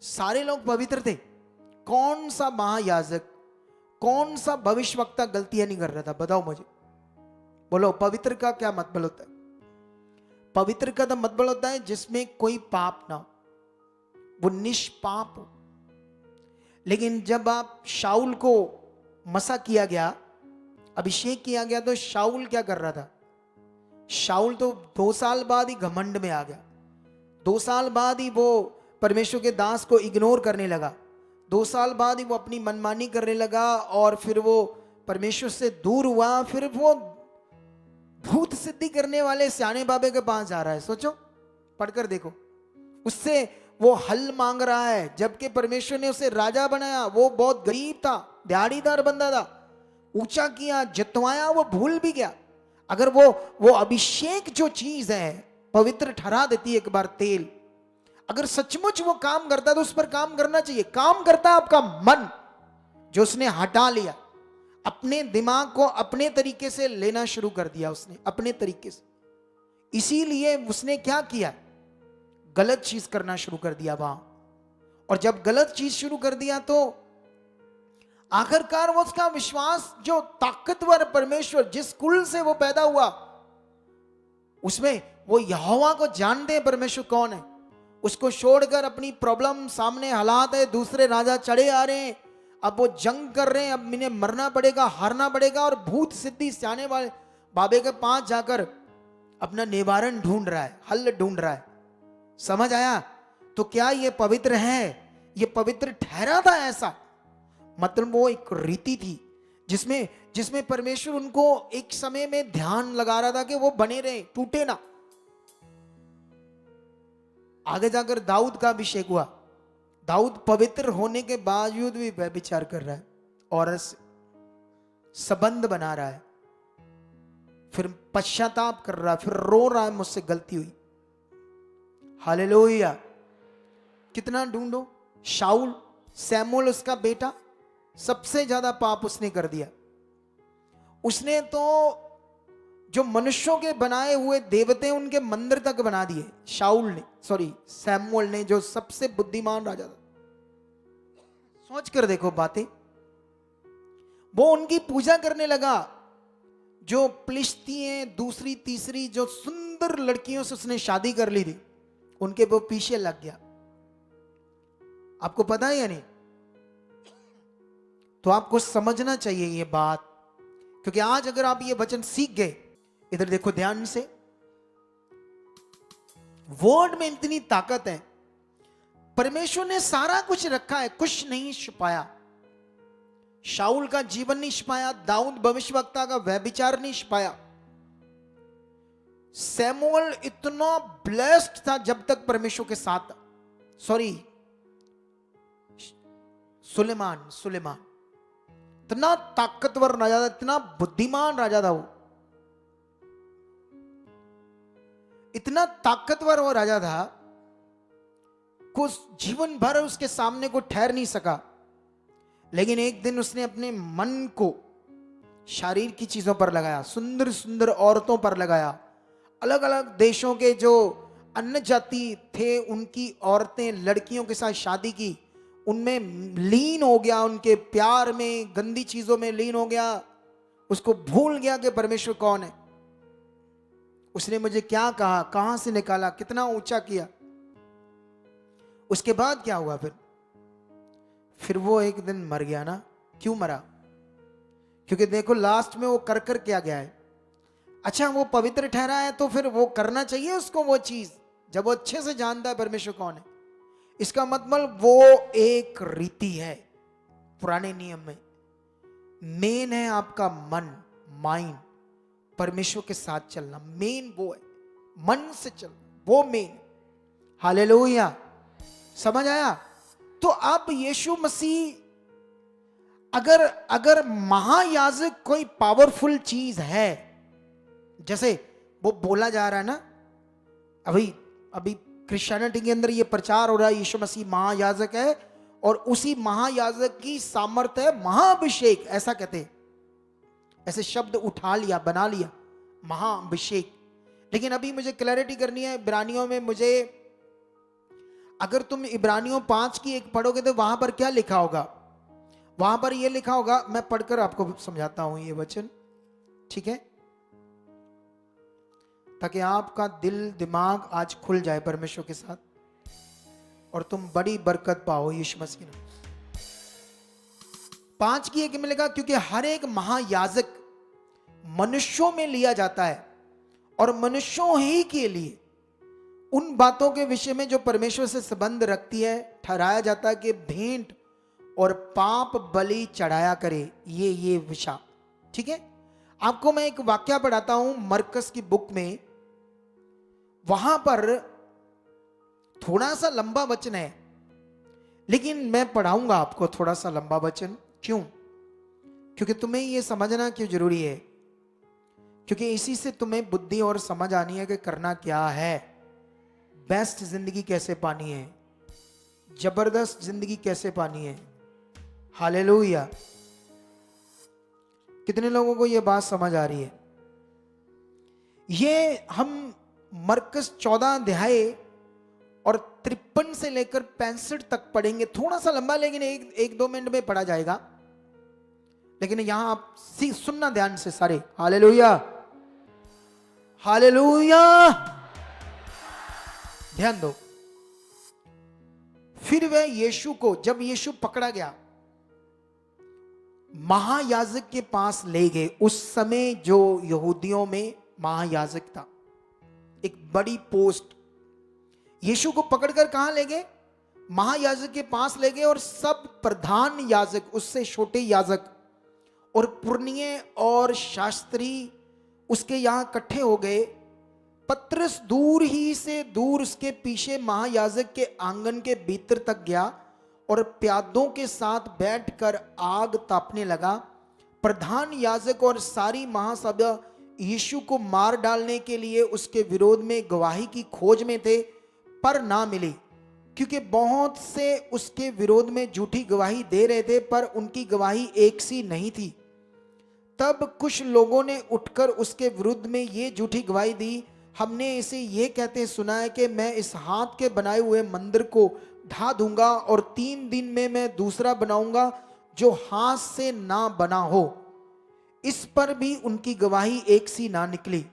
सारे लोग पवित्र थे? कौन सा महायाजक, कौन सा भविष्यवक्ता गलतियां नहीं कर रहा था? बताओ मुझे, बोलो। पवित्र का क्या मतलब होता है? पवित्र का तो मतलब होता है जिसमें कोई पाप ना हो, वो निष्पाप हो। लेकिन जब आप शाऊल को मसा किया गया, अभिषेक किया गया, तो शाऊल क्या कर रहा था? शाऊल तो 2 साल बाद ही घमंड में आ गया। 2 साल बाद ही वो परमेश्वर के दास को इग्नोर करने लगा। 2 साल बाद ही वो अपनी मनमानी करने लगा और फिर वो परमेश्वर से दूर हुआ। फिर वो भूत सिद्धि करने वाले सियाने बाबे के पास जा रहा है। सोचो, पढ़कर देखो। उससे वो हल मांग रहा है, जबकि परमेश्वर ने उसे राजा बनाया। वो बहुत गरीब था, दिहाड़ीदार बंदा था, ऊंचा किया, जितवाया, वो भूल भी गया। अगर वो अभिषेक जो चीज है पवित्र ठहरा देती है एक बार तेल, अगर सचमुच वो काम करता है तो उस पर काम करना चाहिए। काम करता है आपका मन, जो उसने हटा लिया। अपने दिमाग को अपने तरीके से लेना शुरू कर दिया उसने, अपने तरीके से। इसीलिए उसने क्या किया? गलत चीज करना शुरू कर दिया वहां। और जब गलत चीज शुरू कर दिया तो आखिरकार वो उसका विश्वास, जो ताकतवर परमेश्वर जिस कुल से वो पैदा हुआ, उसमें वो यहोवा को जानते हैं परमेश्वर कौन है, उसको छोड़कर अपनी प्रॉब्लम सामने हालात है, दूसरे राजा चढ़े आ रहे हैं, अब वो जंग कर रहे हैं, अब इन्हें मरना पड़ेगा, हारना पड़ेगा, और भूत सिद्धि सियाने वाले बाबे के पास जाकर अपना निवारण ढूंढ रहा है, हल ढूंढ रहा है। समझ आया? तो क्या ये पवित्र है? ये पवित्र ठहरा था ऐसा? मतलब वो एक रीति थी जिसमें परमेश्वर उनको एक समय में ध्यान लगा रहा था कि वो बने रहे, टूटे ना। आगे जाकर दाऊद का अभिषेक हुआ। दाऊद पवित्र होने के बावजूद भी व्यभिचार कर रहा है, औरत से संबंध बना रहा है, फिर पश्चाताप कर रहा है, फिर रो रहा है, मुझसे गलती हुई। हालेलुया। कितना ढूंढो, शाऊल, सैमुअल उसका बेटा, सबसे ज्यादा पाप उसने कर दिया। उसने तो जो मनुष्यों के बनाए हुए देवते उनके मंदिर तक बना दिए। सैमुअल ने, जो सबसे बुद्धिमान राजा था। सोच कर देखो बातें। वो उनकी पूजा करने लगा। जो फिलिस्तीन, दूसरी तीसरी जो सुंदर लड़कियों से उसने शादी कर ली थी, उनके वो पीछे लग गया। आपको पता है या नहीं? तो आपको समझना चाहिए ये बात, क्योंकि आज अगर आप ये वचन सीख गए, इधर देखो ध्यान से, वर्ड में इतनी ताकत है। परमेश्वर ने सारा कुछ रखा है, कुछ नहीं छिपाया। शाऊल का जीवन नहीं छिपाया, दाऊद भविष्यवक्ता का व्यभिचार नहीं छिपाया। सैमुअल इतना ब्लेस्ड था जब तक परमेश्वर के साथ, सुलेमान इतना ताकतवर राजा था, इतना बुद्धिमान राजा था वो, इतना ताकतवर वो राजा था, कुछ जीवन भर उसके सामने को ठहर नहीं सका। लेकिन एक दिन उसने अपने मन को शरीर की चीजों पर लगाया, सुंदर सुंदर औरतों पर लगाया। अलग अलग देशों के जो अन्य जाति थे उनकी औरतें, लड़कियों के साथ शादी की, उनमें लीन हो गया, उनके प्यार में, गंदी चीजों में लीन हो गया। उसको भूल गया कि परमेश्वर कौन है। उसने मुझे क्या कहा, कहां से निकाला, कितना ऊंचा किया। उसके बाद क्या हुआ? फिर वो एक दिन मर गया ना। क्यों मरा? क्योंकि देखो लास्ट में वो कर क्या गया है। अच्छा, वो पवित्र ठहरा है तो फिर वो करना चाहिए उसको वो चीज, जब वो अच्छे से जानता है परमेश्वर कौन है। इसका मतलब वो एक रीति है पुराने नियम में। मेन है आपका मन, माइंड, परमेश्वर के साथ चलना। मेन वो है, मन से चलना, वो मेन। हालेलुया। समझ आया? तो अब यीशु मसीह अगर महायाजक कोई पावरफुल चीज है, जैसे वो बोला जा रहा है ना, अभी क्रिश्चियनिटी के अंदर ये प्रचार हो रहा है यीशु मसीह महायाजक है, और उसी महायाजक की सामर्थ्य है महाअभिषेक, ऐसा कहते हैं। ऐसे शब्द उठा लिया, बना लिया, महाअभिषेक। लेकिन अभी मुझे क्लैरिटी करनी है इब्रानियों में। मुझे, अगर तुम इब्रानियों 5 की 1 पढ़ोगे तो वहां पर क्या लिखा होगा? वहां पर यह लिखा होगा, मैं पढ़कर आपको समझाता हूं ये वचन, ठीक है, ताकि आपका दिल दिमाग आज खुल जाए परमेश्वर के साथ और तुम बड़ी बरकत पाओ यीशु मसीह ने। 5 की एक मिलेगा, क्योंकि हर एक महायाजक मनुष्यों में लिया जाता है और मनुष्यों ही के लिए उन बातों के विषय में जो परमेश्वर से संबंध रखती है ठहराया जाता है कि भेंट और पाप बलि चढ़ाया करे ये विषय, ठीक है। आपको मैं एक वाक्य पढ़ाता हूं मरकस की बुक में, वहां पर थोड़ा सा लंबा वचन है, लेकिन मैं पढ़ाऊंगा आपको थोड़ा सा लंबा वचन। क्यों? क्योंकि तुम्हें यह समझना क्यों जरूरी है, क्योंकि इसी से तुम्हें बुद्धि और समझ आनी है कि करना क्या है, बेस्ट जिंदगी कैसे पानी है, जबरदस्त जिंदगी कैसे पानी है। हालेलुया। कितने लोगों को यह बात समझ आ रही है? ये हम मरकस 14 अध्याय और 53 से लेकर 65 तक पढ़ेंगे। थोड़ा सा लंबा, लेकिन एक दो मिनट में पढ़ा जाएगा। लेकिन यहां आप सुनना ध्यान से सारे। हालेलुया, हालेलुया, ध्यान दो। फिर वह यीशु को, जब यीशु पकड़ा गया, महायाजक के पास ले गए। उस समय जो यहूदियों में महायाजक था, एक बड़ी पोस्ट, यीशु को पकड़कर कहां ले गए? महायाजक के पास ले गए। और सब प्रधान याजक, उससे छोटे याजक और पुरनिये और शास्त्री उसके यहां इकट्ठे हो गए। पतरस दूर ही से दूर उसके पीछे महायाजक के आंगन के भीतर तक गया और प्यादों के साथ बैठकर आग तापने लगा। प्रधान याजक और सारी महासभा यीशु को मार डालने के लिए उसके विरोध में गवाही की खोज में थे, पर ना मिली, क्योंकि बहुत से उसके विरोध में झूठी गवाही दे रहे थे, पर उनकी गवाही एक सी नहीं थी। तब कुछ लोगों ने उठकर उसके विरुद्ध में ये झूठी गवाही दी, हमने इसे ये कहते सुना है कि मैं इस हाथ के बनाए हुए मंदिर को ढा दूंगा और 3 दिन में मैं दूसरा बनाऊंगा जो हाथ से ना बना हो। इस पर भी उनकी गवाही एक सी ना निकली।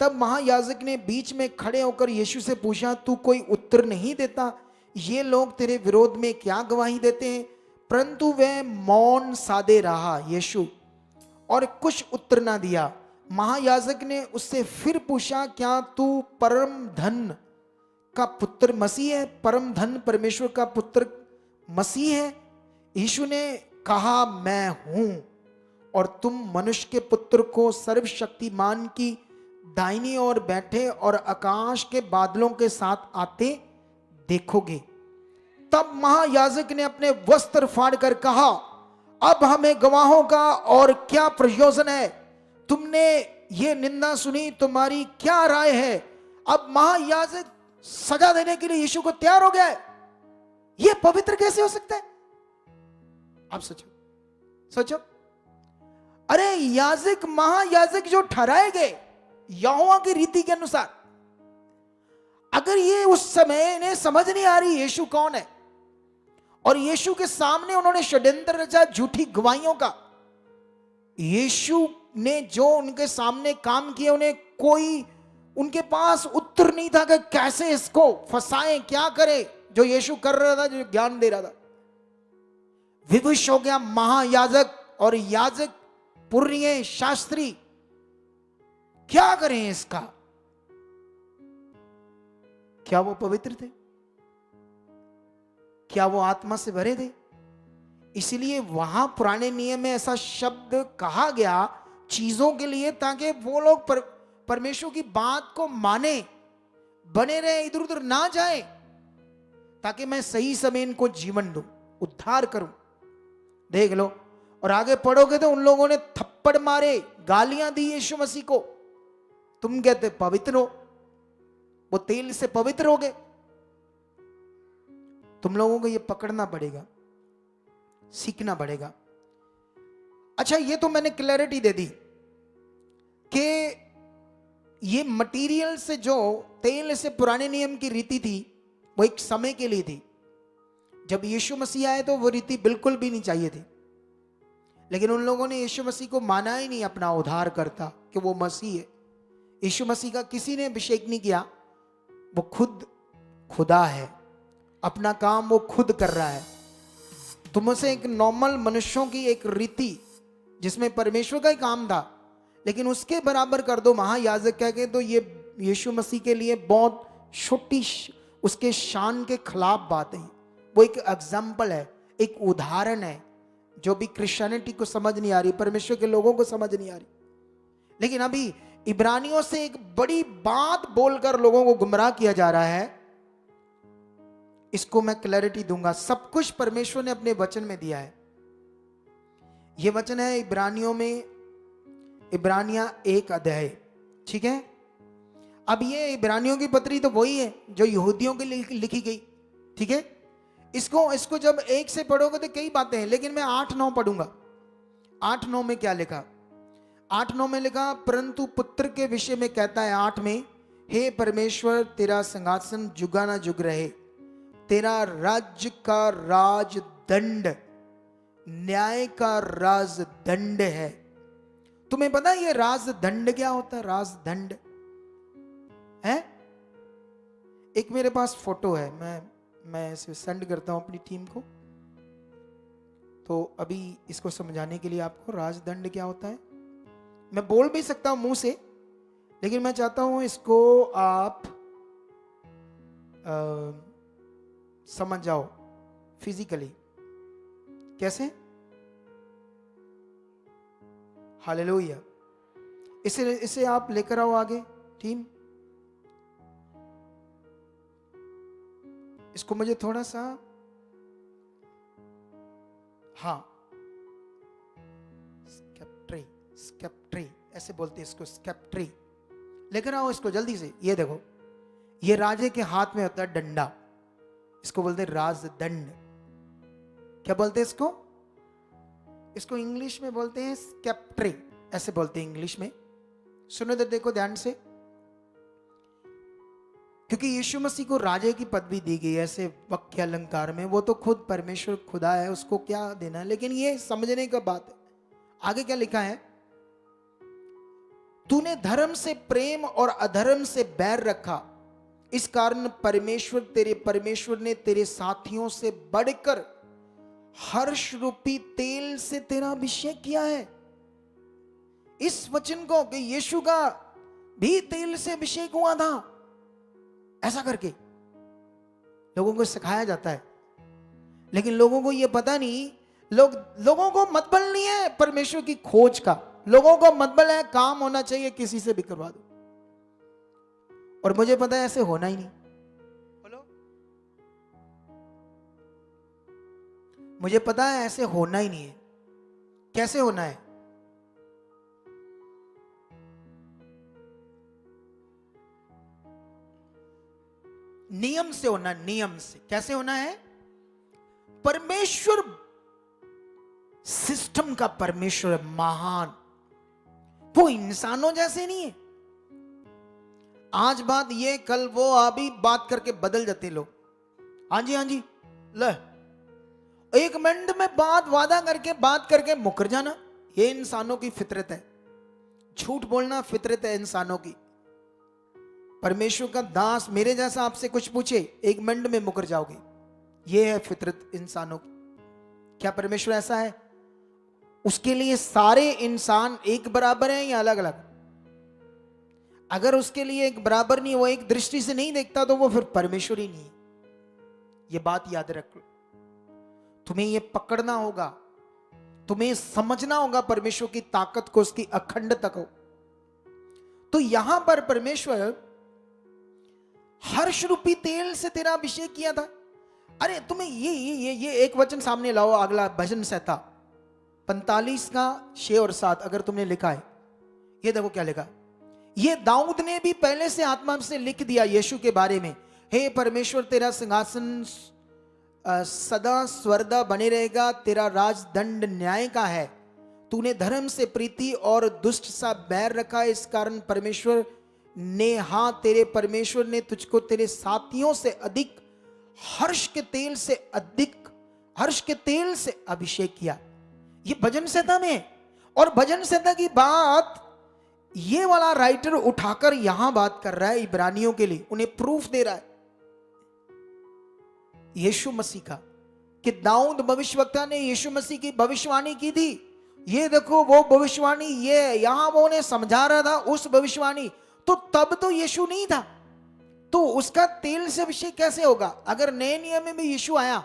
तब महायाजक ने बीच में खड़े होकर यीशु से पूछा, तू कोई उत्तर नहीं देता? ये लोग तेरे विरोध में क्या गवाही देते हैं? परंतु वह मौन साधे रहा यीशु, और कुछ उत्तर ना दिया। महायाजक ने उससे फिर पूछा, क्या तू परम धन का पुत्र मसीह है? परम धन परमेश्वर का पुत्र मसीह है? यीशु ने कहा, मैं हूं, और तुम मनुष्य के पुत्र को सर्वशक्तिमान की दाहिनी ओर बैठे और आकाश के बादलों के साथ आते देखोगे। तब महायाजक ने अपने वस्त्र फाड़कर कहा, अब हमें गवाहों का और क्या प्रयोजन है? तुमने ये निंदा सुनी, तुम्हारी क्या राय है? अब महायाजक सजा देने के लिए यीशु को तैयार हो गया है। ये पवित्र कैसे हो सकता है? आप सोचो, सोचो। अरे याजक, महायाजक जो ठहराए गए यहोवा की रीति के अनुसार, अगर ये उस समय इन्हें समझ नहीं आ रही यीशु कौन है, और यीशु के सामने उन्होंने षड्यंत्र रचा झूठी गवाहियों का, यीशु ने जो उनके सामने काम किए, उन्हें कोई उनके पास उत्तर नहीं था कि कैसे इसको फंसाएं, क्या करें। जो यीशु कर रहा था, जो ज्ञान दे रहा था, विवश हो गया महायाजक और याजक, पुरनिये, शास्त्री। क्या करें इसका? क्या वो पवित्र थे? क्या वो आत्मा से भरे थे? इसलिए वहां पुराने नियम में ऐसा शब्द कहा गया चीजों के लिए, ताकि वो लोग परमेश्वर की बात को माने, बने रहे, इधर उधर ना जाए, ताकि मैं सही समय इनको जीवन दूं, उद्धार करूं। देख लो, और आगे पढ़ोगे तो उन लोगों ने थप्पड़ मारे, गालियां दी यीशु मसीह को। तुम कहते पवित्र हो, वो तेल से पवित्र हो गए। तुम लोगों को ये पकड़ना पड़ेगा, सीखना पड़ेगा। अच्छा, ये तो मैंने क्लैरिटी दे दी कि ये मटेरियल से, जो तेल से पुराने नियम की रीति थी, वो एक समय के लिए थी। जब यीशु मसीह आए तो वो रीति बिल्कुल भी नहीं चाहिए थी। लेकिन उन लोगों ने यीशु मसीह को माना ही नहीं अपना उद्धार करता कि वो मसीह है। यीशु मसीह का किसी ने अभिषेक नहीं किया, वो खुद खुदा है, अपना काम वो खुद कर रहा है। तुम से एक नॉर्मल मनुष्यों की एक रीति जिसमें परमेश्वर का ही काम था, लेकिन उसके बराबर कर दो महायाजक कह के, तो ये यीशु मसीह के लिए बहुत छोटी उसके शान के खिलाफ बात है। वो एक एग्जाम्पल है, एक उदाहरण है जो भी क्रिश्चियनिटी को समझ नहीं आ रही, परमेश्वर के लोगों को समझ नहीं आ रही। लेकिन अभी इब्रानियों से एक बड़ी बात बोलकर लोगों को गुमराह किया जा रहा है। इसको मैं क्लैरिटी दूंगा। सब कुछ परमेश्वर ने अपने वचन में दिया है। यह वचन है इब्रानियों में, इब्रानियां 1 अध्याय, ठीक है। अब ये इब्रानियों की पत्री तो वही है जो यहूदियों के लिए लिखी गई, ठीक है। इसको जब 1 से पढ़ोगे तो कई बातें हैं, लेकिन मैं 8-9 पढ़ूंगा। 8-9 में क्या लिखा? 8-9 में लिखा, परंतु पुत्र के विषय में कहता है 8 में, हे परमेश्वर तेरा सिंहासन जुगाना जुग रहे, तेरा राज्य का राजदंड न्याय का राजदंड है। तुम्हें पता है ये राजदंड क्या होता है? राजदंड है। एक मेरे पास फोटो है, मैं इसे सेंड करता हूं अपनी टीम को। तो अभी इसको समझाने के लिए आपको राजदंड क्या होता है मैं बोल भी सकता हूं मुंह से, लेकिन मैं चाहता हूं इसको आप समझ जाओ फिजिकली। कैसे? हालेलुया। इसे आप लेकर आओ आगे टीम। इसको मुझे थोड़ा सा, हाँ, स्केप्ट्री ऐसे बोलते हैं इसको, स्केप्ट्री। लेकर आओ इसको जल्दी से। ये देखो, ये राजे के हाथ में होता है डंडा, इसको बोलते हैं राजदंड। क्या बोलते हैं इसको? इसको इंग्लिश में बोलते हैं स्केप्ट्री, ऐसे बोलते हैं इंग्लिश में। सुनो तो देखो ध्यान से, क्योंकि यीशु मसीह को राजे की पदवी दी गई ऐसे वाक्य अलंकार में। वो तो खुद परमेश्वर खुदा है, उसको क्या देना है, लेकिन ये समझने का बात है। आगे क्या लिखा है? तूने धर्म से प्रेम और अधर्म से बैर रखा, इस कारण परमेश्वर ने तेरे साथियों से बढ़कर हर्ष रूपी तेल से तेरा अभिषेक किया है। इस वचन को कि यीशु का भी तेल से अभिषेक हुआ था, ऐसा करके लोगों को सिखाया जाता है। लेकिन लोगों को यह पता नहीं, लोगों को मतबल नहीं है परमेश्वर की खोज का। लोगों को मतबल है काम होना चाहिए, किसी से भी करवा दो। और मुझे पता है ऐसे होना ही नहीं। बोलो, मुझे पता है ऐसे होना ही नहीं है। कैसे होना है? नियम से होना, नियम से। कैसे होना है? परमेश्वर सिस्टम का परमेश्वर है, महान। वो इंसानों जैसे नहीं है। आज बात ये, कल वो, अभी बात करके बदल जाते लोग। हाँ जी हाँ जी, ले 1 मिनट में वादा करके बात करके मुकर जाना, ये इंसानों की फितरत है। झूठ बोलना फितरत है इंसानों की। परमेश्वर का दास मेरे जैसा आपसे कुछ पूछे, 1 मिनट में मुकर जाओगे, ये है फितरत इंसानों की। क्या परमेश्वर ऐसा है? उसके लिए सारे इंसान एक बराबर हैं या अलग अलग? अगर उसके लिए एक बराबर नहीं, वो एक दृष्टि से नहीं देखता, तो वो फिर परमेश्वर ही नहीं। ये बात याद रख लो। तुम्हें ये पकड़ना होगा, तुम्हें समझना होगा परमेश्वर की ताकत को, उसकी अखंडता को। तो यहां पर परमेश्वर हर्ष रूपी तेल से तेरा अभिषेक किया था। अरे तुम्हें ये एक वचन सामने लाओ, अगला भजन संहिता 45 का 6 और 7 अगर तुमने लिखा है, ये देखो क्या लिखा। ये दाऊद ने भी पहले से आत्मा से लिख दिया यीशु के बारे में। हे परमेश्वर, तेरा सिंहासन सदा स्वर्दा बने रहेगा, तेरा राजदंड न्याय का है। तूने धर्म से प्रीति और दुष्ट सा बैर रखा, इस कारण परमेश्वर ने, हाँ तेरे परमेश्वर ने तुझको तेरे साथियों से अधिक हर्ष के तेल से अभिषेक किया। ये भजन संहिता में है। और भजन संहिता की बात ये वाला राइटर उठाकर यहां बात कर रहा है इब्रानियों के लिए, उन्हें प्रूफ दे रहा है यीशु मसीह का, कि दाऊद भविष्यवक्ता ने यीशु मसीह की भविष्यवाणी की थी। ये देखो वो भविष्यवाणी, ये यहां वो उन्हें समझा रहा था उस भविष्यवाणी। तो तब तो यीशु नहीं था, तो उसका तेल से अभिषेक कैसे होगा? अगर नए नियम में भी यीशु आया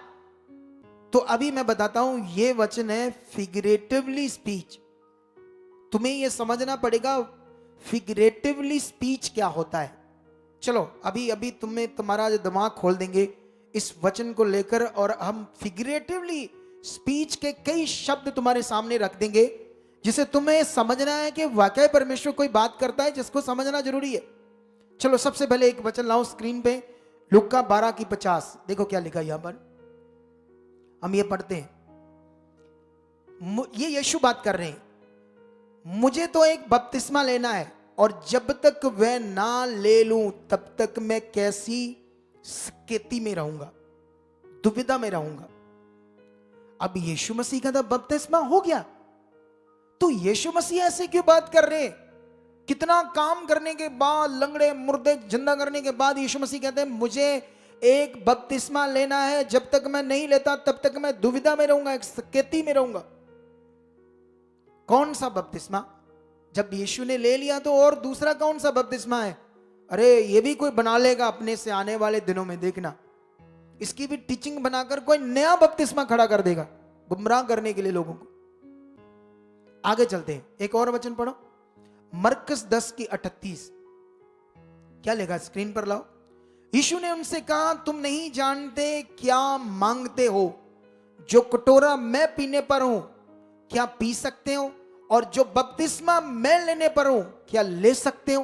तो अभी मैं बताता हूं, ये वचन है फिगरेटिवली स्पीच। तुम्हें यह समझना पड़ेगा फिगरेटिवली स्पीच क्या होता है। चलो अभी अभी तुम्हारा जो दिमाग खोल देंगे इस वचन को लेकर, और हम फिगरेटिवली स्पीच के कई शब्द तुम्हारे सामने रख देंगे, जिसे तुम्हें समझना है कि वाकई परमेश्वर कोई बात करता है, जिसको समझना जरूरी है। चलो सबसे पहले एक वचन लाओ स्क्रीन पे, लुक्का 12:50। देखो क्या लिखा यहां पर, हम ये पढ़ते हैं। ये यीशु बात कर रहे हैं, मुझे तो एक बपतिस्मा लेना है और जब तक वह ना ले लूं तब तक मैं कैसी स्केती में रहूंगा, दुविधा में रहूंगा। अब यीशु मसीह का तो बपतिस्मा हो गया, तो यीशु मसीह ऐसे क्यों बात कर रहे हैं? कितना काम करने के बाद, लंगड़े मुर्दे जिंदा करने के बाद यीशु मसीह कहते हैं मुझे एक बपतिस्मा लेना है, जब तक मैं नहीं लेता तब तक मैं दुविधा में रहूंगा, एक स्केती में रहूंगा। कौन सा बपतिस्मा? जब यीशु ने ले लिया तो और दूसरा कौन सा बपतिस्मा है? अरे ये भी कोई बना लेगा अपने से आने वाले दिनों में, देखना इसकी भी टीचिंग बनाकर कोई नया बपतिस्मा खड़ा कर देगा, गुमराह करने के लिए लोगों को। आगे चलते हैं, एक और वचन पढ़ो, मरकस 10:38। क्या लिखा स्क्रीन पर लाओ। यीशु ने उनसे कहा तुम नहीं जानते क्या मांगते हो, जो कटोरा मैं पीने पर हूं क्या पी सकते हो, और जो बपतिस्मा मैं लेने पर हूं क्या ले सकते हो?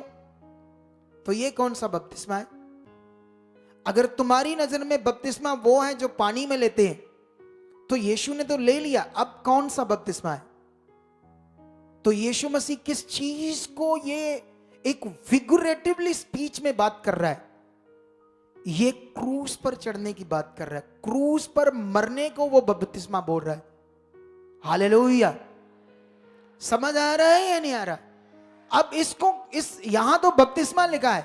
तो ये कौन सा बपतिस्मा है? अगर तुम्हारी नजर में बपतिस्मा वो है जो पानी में लेते हैं, तो यीशु ने तो ले लिया, अब कौन सा बपतिस्मा है? तो यीशु मसीह किस चीज को ये एक फिगरेटिवली स्पीच में बात कर रहा है? ये क्रूस पर चढ़ने की बात कर रहा है, क्रूस पर मरने को वो बपतिस्मा बोल रहा है। हालेलुया। समझ आ रहा है या नहीं आ रहा? अब इसको यहां तो बपतिस्मा लिखा है,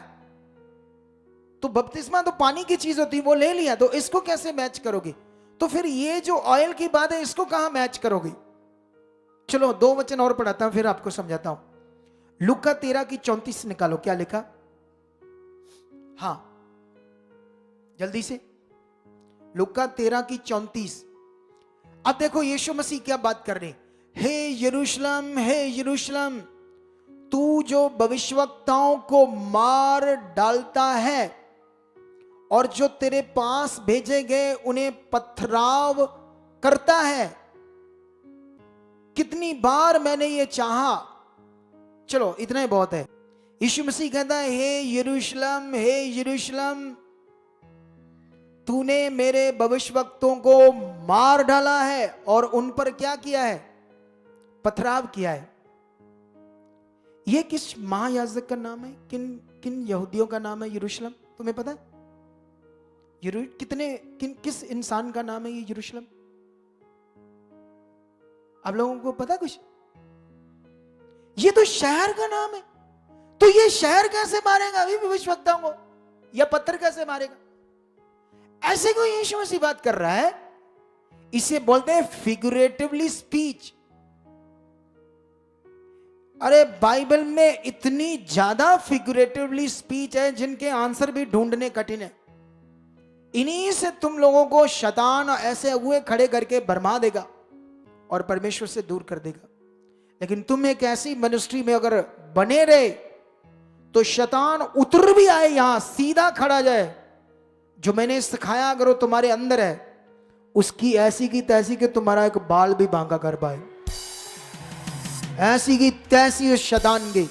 तो बपतिस्मा तो पानी की चीज होती है, वो ले लिया, तो इसको कैसे मैच करोगे? तो फिर ये जो ऑयल की बात है इसको कहां मैच करोगे? चलो 2 वचन और पढ़ाता हूं फिर आपको समझाता हूं। लुका 13:34 निकालो, क्या लिखा? हां जल्दी से, लुका 13:34। अब देखो यीशु मसीह क्या बात कर रहे हैं। हे यरूशलेम, हे यरूशलेम, तू जो भविष्यवक्ताओं को मार डालता है और जो तेरे पास भेजे गए उन्हें पथराव करता है, कितनी बार मैंने ये चाहा। चलो इतना ही बहुत है। यीशु मसीह कहता है हे यरूशलेम, हे यरूशलेम, तूने मेरे भविष्यवक्तों को मार डाला है और उन पर क्या किया है? पथराव किया है। यह किस महायाजक का नाम है? किन यहूदियों का नाम है यरूशलेम? तुम्हें पता है? किस इंसान का नाम है ये यरूशलेम? आप लोगों को पता कुछ? ये तो शहर का नाम है। तो ये शहर कैसे मारेगा अभी भविष्यवक्ताओं को, या पत्थर कैसे मारेगा? ऐसे कोई यीशु मसीह बात कर रहा है, इसे बोलते हैं फिगरेटिवली स्पीच। अरे बाइबल में इतनी ज्यादा फिगरेटिवली स्पीच है जिनके आंसर भी ढूंढने कठिन है। इन्हीं से तुम लोगों को शैतान ऐसे अगुए खड़े करके भरमा देगा और परमेश्वर से दूर कर देगा। लेकिन तुम एक ऐसी मिनिस्ट्री में अगर बने रहे तो शैतान उतर भी आए, यहां सीधा खड़ा जाए, जो मैंने सिखाया अगर वो तुम्हारे अंदर है, उसकी ऐसी की तैसी कि तुम्हारा एक बाल भी बांका कर पाए, ऐसी की तैसी उस शैतान की।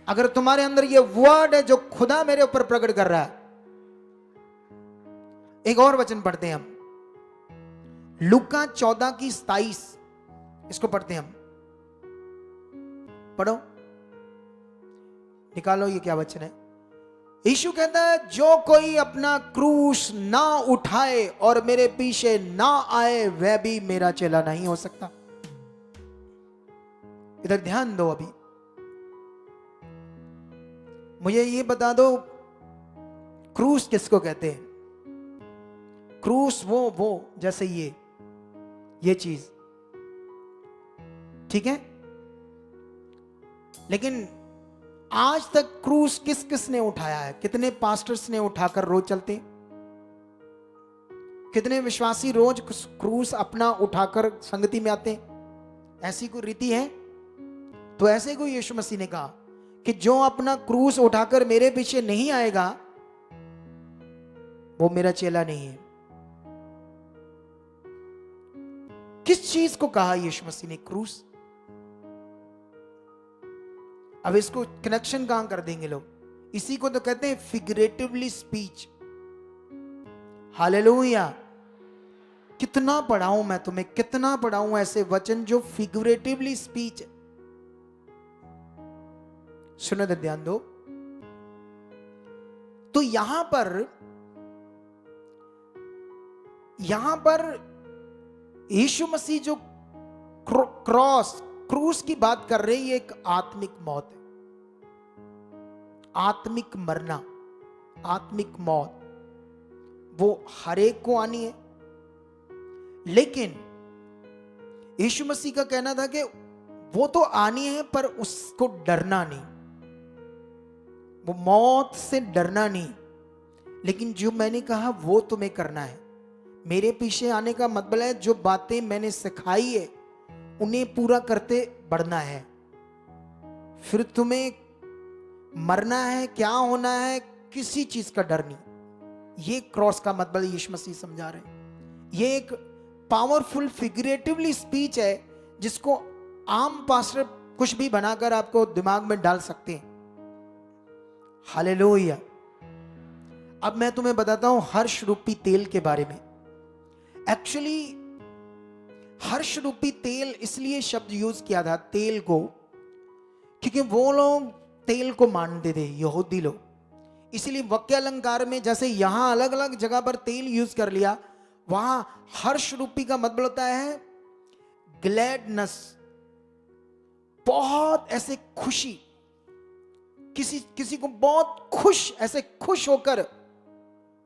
अगर तुम्हारे अंदर ये वर्ड है जो खुदा मेरे ऊपर प्रकट कर रहा है। एक और वचन पढ़ते हैं हम, लूका 14:27, इसको पढ़ते हैं हम। पढ़ो, निकालो ये क्या वचन है। यीशु कहता है जो कोई अपना क्रूस ना उठाए और मेरे पीछे ना आए वह भी मेरा चेला नहीं हो सकता। इधर ध्यान दो। अभी मुझे ये बता दो, क्रूस किसको कहते हैं? क्रूस वो जैसे ये चीज, ठीक है। लेकिन आज तक क्रूस किस किस ने उठाया है? कितने पास्टर्स ने उठाकर रोज चलते हैं? कितने विश्वासी रोज क्रूस अपना उठाकर संगति में आते हैं? ऐसी कोई रीति है? तो ऐसे को यीशु मसीह ने कहा कि जो अपना क्रूस उठाकर मेरे पीछे नहीं आएगा वो मेरा चेला नहीं है। किस चीज को कहा यीशु मसीह ने क्रूस? अब इसको कनेक्शन कहां कर देंगे लोग? इसी को तो कहते हैं फिगरेटिवली स्पीच। हालेलुया। कितना पढ़ाऊं मैं तुम्हें, कितना पढ़ाऊं ऐसे वचन जो फिगरेटिवली स्पीच है। सुनो तो ध्यान दो। तो यहां पर यीशु मसीह जो क्रूस की बात कर रहे हैं, ये एक आत्मिक मौत है, आत्मिक मरना, आत्मिक मौत। वो हर एक को आनी है, लेकिन यीशु मसीह का कहना था कि वो तो आनी है पर उसको डरना नहीं, वो मौत से डरना नहीं। लेकिन जो मैंने कहा वो तुम्हें करना है। मेरे पीछे आने का मतलब है जो बातें मैंने सिखाई है उन्हें पूरा करते बढ़ना है। फिर तुम्हें मरना है, क्या होना है, किसी चीज का डर नहीं। ये क्रॉस का मतलब यीशु मसीह समझा रहे हैं। ये एक पावरफुल फिगरेटिवली स्पीच है जिसको आम पास्टर कुछ भी बनाकर आपको दिमाग में डाल सकते हैं। हालेलुया। अब मैं तुम्हें बताता हूं हर्ष रूपी तेल के बारे में। एक्चुअली हर्ष रूपी तेल इसलिए शब्द यूज किया था तेल को, क्योंकि वो लोग तेल को मानते थे, यहूदी लोग। इसलिए वाक्य अलंकार में जैसे यहां अलग अलग जगह पर तेल यूज कर लिया, वहां हर्ष रूपी का मतलब होता है ग्लैडनेस, बहुत ऐसे खुशी, किसी को बहुत खुश, ऐसे खुश होकर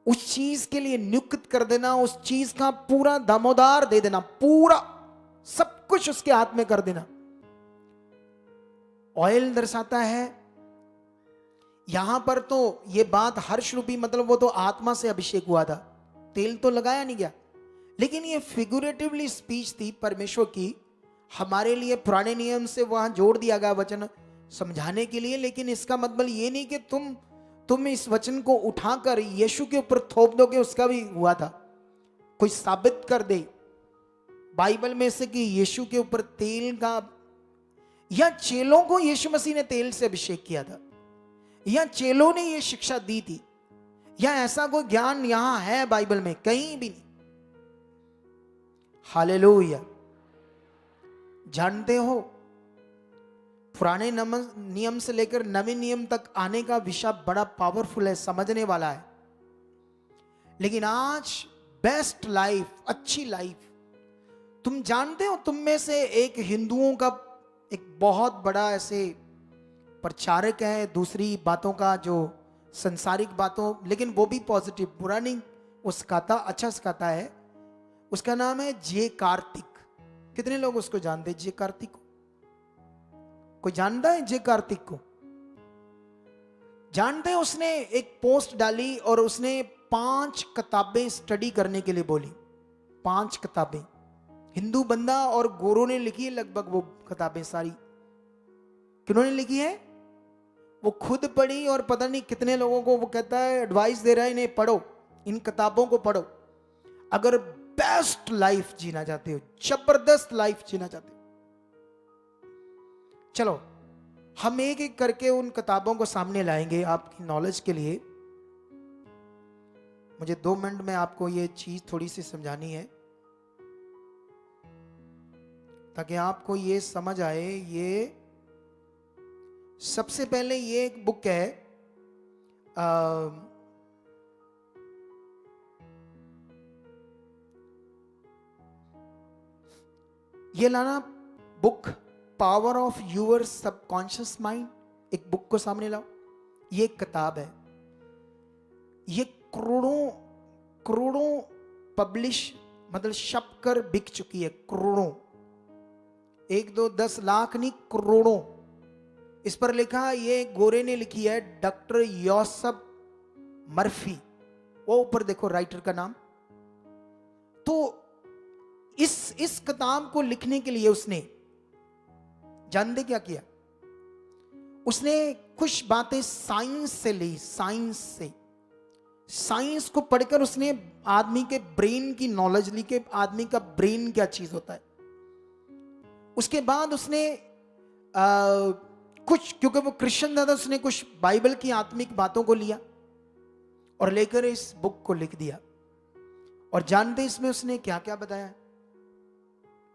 उस चीज के लिए नियुक्त कर देना, उस चीज का पूरा दामोदार दे देना, पूरा सब कुछ उसके हाथ में कर देना। ऑयल दर्शाता है यहां पर, तो ये बात हर्ष रूपी मतलब वो तो आत्मा से अभिषेक हुआ था, तेल तो लगाया नहीं गया। लेकिन ये फिगरेटिवली स्पीच थी परमेश्वर की, हमारे लिए पुराने नियम से वहां जोड़ दिया गया वचन समझाने के लिए। लेकिन इसका मतलब ये नहीं कि तुम इस वचन को उठाकर यीशु के ऊपर थोप दोगे, उसका भी हुआ था। कोई साबित कर दे बाइबल में से कि यीशु के ऊपर तेल का, या चेलों को यीशु मसीह ने तेल से अभिषेक किया था, या चेलों ने ये शिक्षा दी थी, या ऐसा कोई ज्ञान यहां है बाइबल में? कहीं भी नहीं। हालेलुया। जानते हो पुराने नियम से लेकर नवे नियम तक आने का विषय बड़ा पावरफुल है, समझने वाला है। लेकिन आज बेस्ट लाइफ, अच्छी लाइफ, तुम जानते हो तुम में से एक हिंदुओं का एक बहुत बड़ा ऐसे प्रचारक है दूसरी बातों का, जो संसारिक बातों, लेकिन वो भी पॉजिटिव, बुरा नहीं वो सिखाता, अच्छा सिखाता है। उसका नाम है जे कार्तिक। कितने लोग उसको जानते हैं जे कार्तिक को? कोई जानता है जे कार्तिक को? जानते हैं उसने एक पोस्ट डाली और उसने 5 किताबें स्टडी करने के लिए बोली। 5 किताबें हिंदू बंदा और गोरों ने लिखी है लगभग वो किताबें सारी। किन्होंने लिखी है? वो खुद पढ़ी और पता नहीं कितने लोगों को वो कहता है, एडवाइस दे रहा है इन्हें पढ़ो, इन किताबों को पढ़ो। अगर बेस्ट लाइफ जीना चाहते हो, जबरदस्त लाइफ जीना चाहते हो, चलो हम एक एक करके उन किताबों को सामने लाएंगे आपकी नॉलेज के लिए। मुझे 2 मिनट में आपको ये चीज थोड़ी सी समझानी है ताकि आपको ये समझ आए। ये सबसे पहले ये एक बुक है, ये लाना book power of your subconscious mind, एक बुक को सामने लाओ। ये एक किताब है, ये करोड़ों करोड़ों पब्लिश मतलब छप कर बिक चुकी है, करोड़ों, 1 2 10 लाख नहीं, करोड़ों। इस पर लिखा, ये गोरे ने लिखी है, डॉक्टर योसेफ मर्फी, वो ऊपर देखो राइटर का नाम। तो इस किताब को लिखने के लिए उसने जानते क्या किया? उसने कुछ बातें साइंस से ली, साइंस को पढ़कर उसने आदमी के ब्रेन की नॉलेज ली कि आदमी का ब्रेन क्या चीज होता है। उसके बाद उसने कुछ, क्योंकि वो क्रिश्चियन था, उसने कुछ बाइबल की आत्मिक बातों को लिया और लेकर इस बुक को लिख दिया। और जानते इसमें उसने क्या क्या बताया?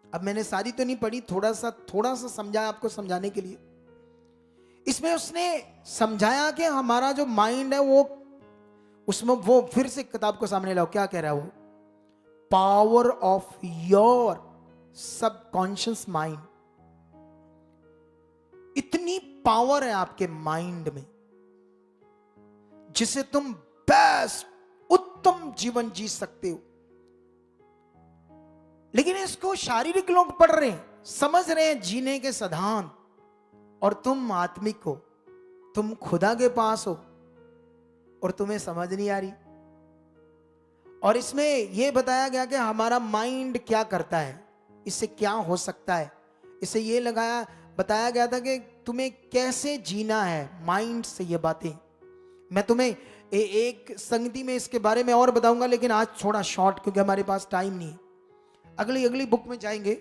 अब मैंने सारी तो नहीं पढ़ी, थोड़ा सा समझाया आपको समझाने के लिए। इसमें उसने समझाया कि हमारा जो माइंड है वो, उसमें वो फिर से किताब को सामने लाओ, क्या कह रहा है वो? Power of your subconscious mind. इतनी पावर है आपके माइंड में जिसे तुम बेस्ट उत्तम जीवन जी सकते हो। लेकिन इसको शारीरिक लोग पढ़ रहे हैं, समझ रहे हैं जीने के सिद्धांत, और तुम आत्मिक हो, तुम खुदा के पास हो और तुम्हें समझ नहीं आ रही। और इसमें यह बताया गया कि हमारा माइंड क्या करता है, इससे क्या हो सकता है। इससे यह बताया गया था कि तुम्हें कैसे जीना है माइंड से। ये बातें मैं तुम्हें एक संगति में इसके बारे में और बताऊंगा, लेकिन आज थोड़ा शॉर्ट, क्योंकि हमारे पास टाइम नहीं। अगली बुक में जाएंगे,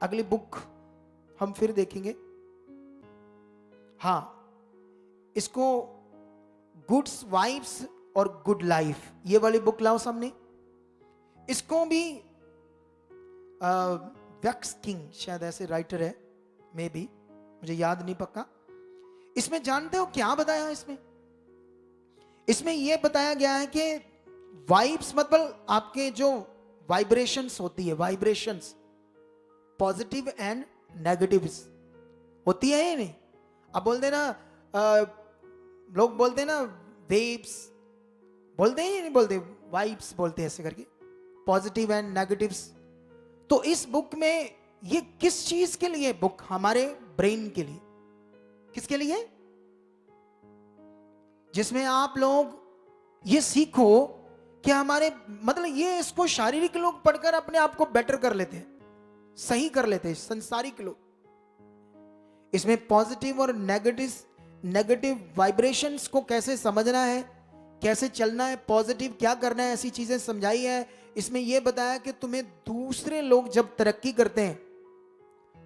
अगली बुक हम फिर देखेंगे। हाँ, इसको गुड्स वाइब्स और गुड लाइफ, ये वाली बुक लाओ सामने। इसको भी वैक्स किंग शायद ऐसे राइटर है, मे बी, मुझे याद नहीं पक्का। इसमें जानते हो क्या बताया? इसमें यह बताया गया है कि वाइब्स मतलब आपके जो वाइब्रेशंस होती है, वाइब्रेशंस पॉजिटिव एंड नेगेटिव होती है, नहीं? अब बोलते ना, लोग बोलते ना वेव्स, बोलते हैं नहीं बोलते, वाइब्स बोलते हैं ऐसे करके, पॉजिटिव एंड नेगेटिव्स। तो इस बुक में ये किस चीज के लिए बुक? हमारे ब्रेन के लिए। किसके लिए? जिसमें आप लोग ये सीखो कि हमारे मतलब ये, इसको शारीरिक लोग पढ़कर अपने आप को बेटर कर लेते हैं, सही कर लेते हैं, संसारिक लोग। इसमें पॉजिटिव और नेगेटिव वाइब्रेशंस को कैसे समझना है, कैसे चलना है, पॉजिटिव क्या करना है, ऐसी चीजें समझाई है। इसमें यह बताया कि तुम्हें दूसरे लोग जब तरक्की करते हैं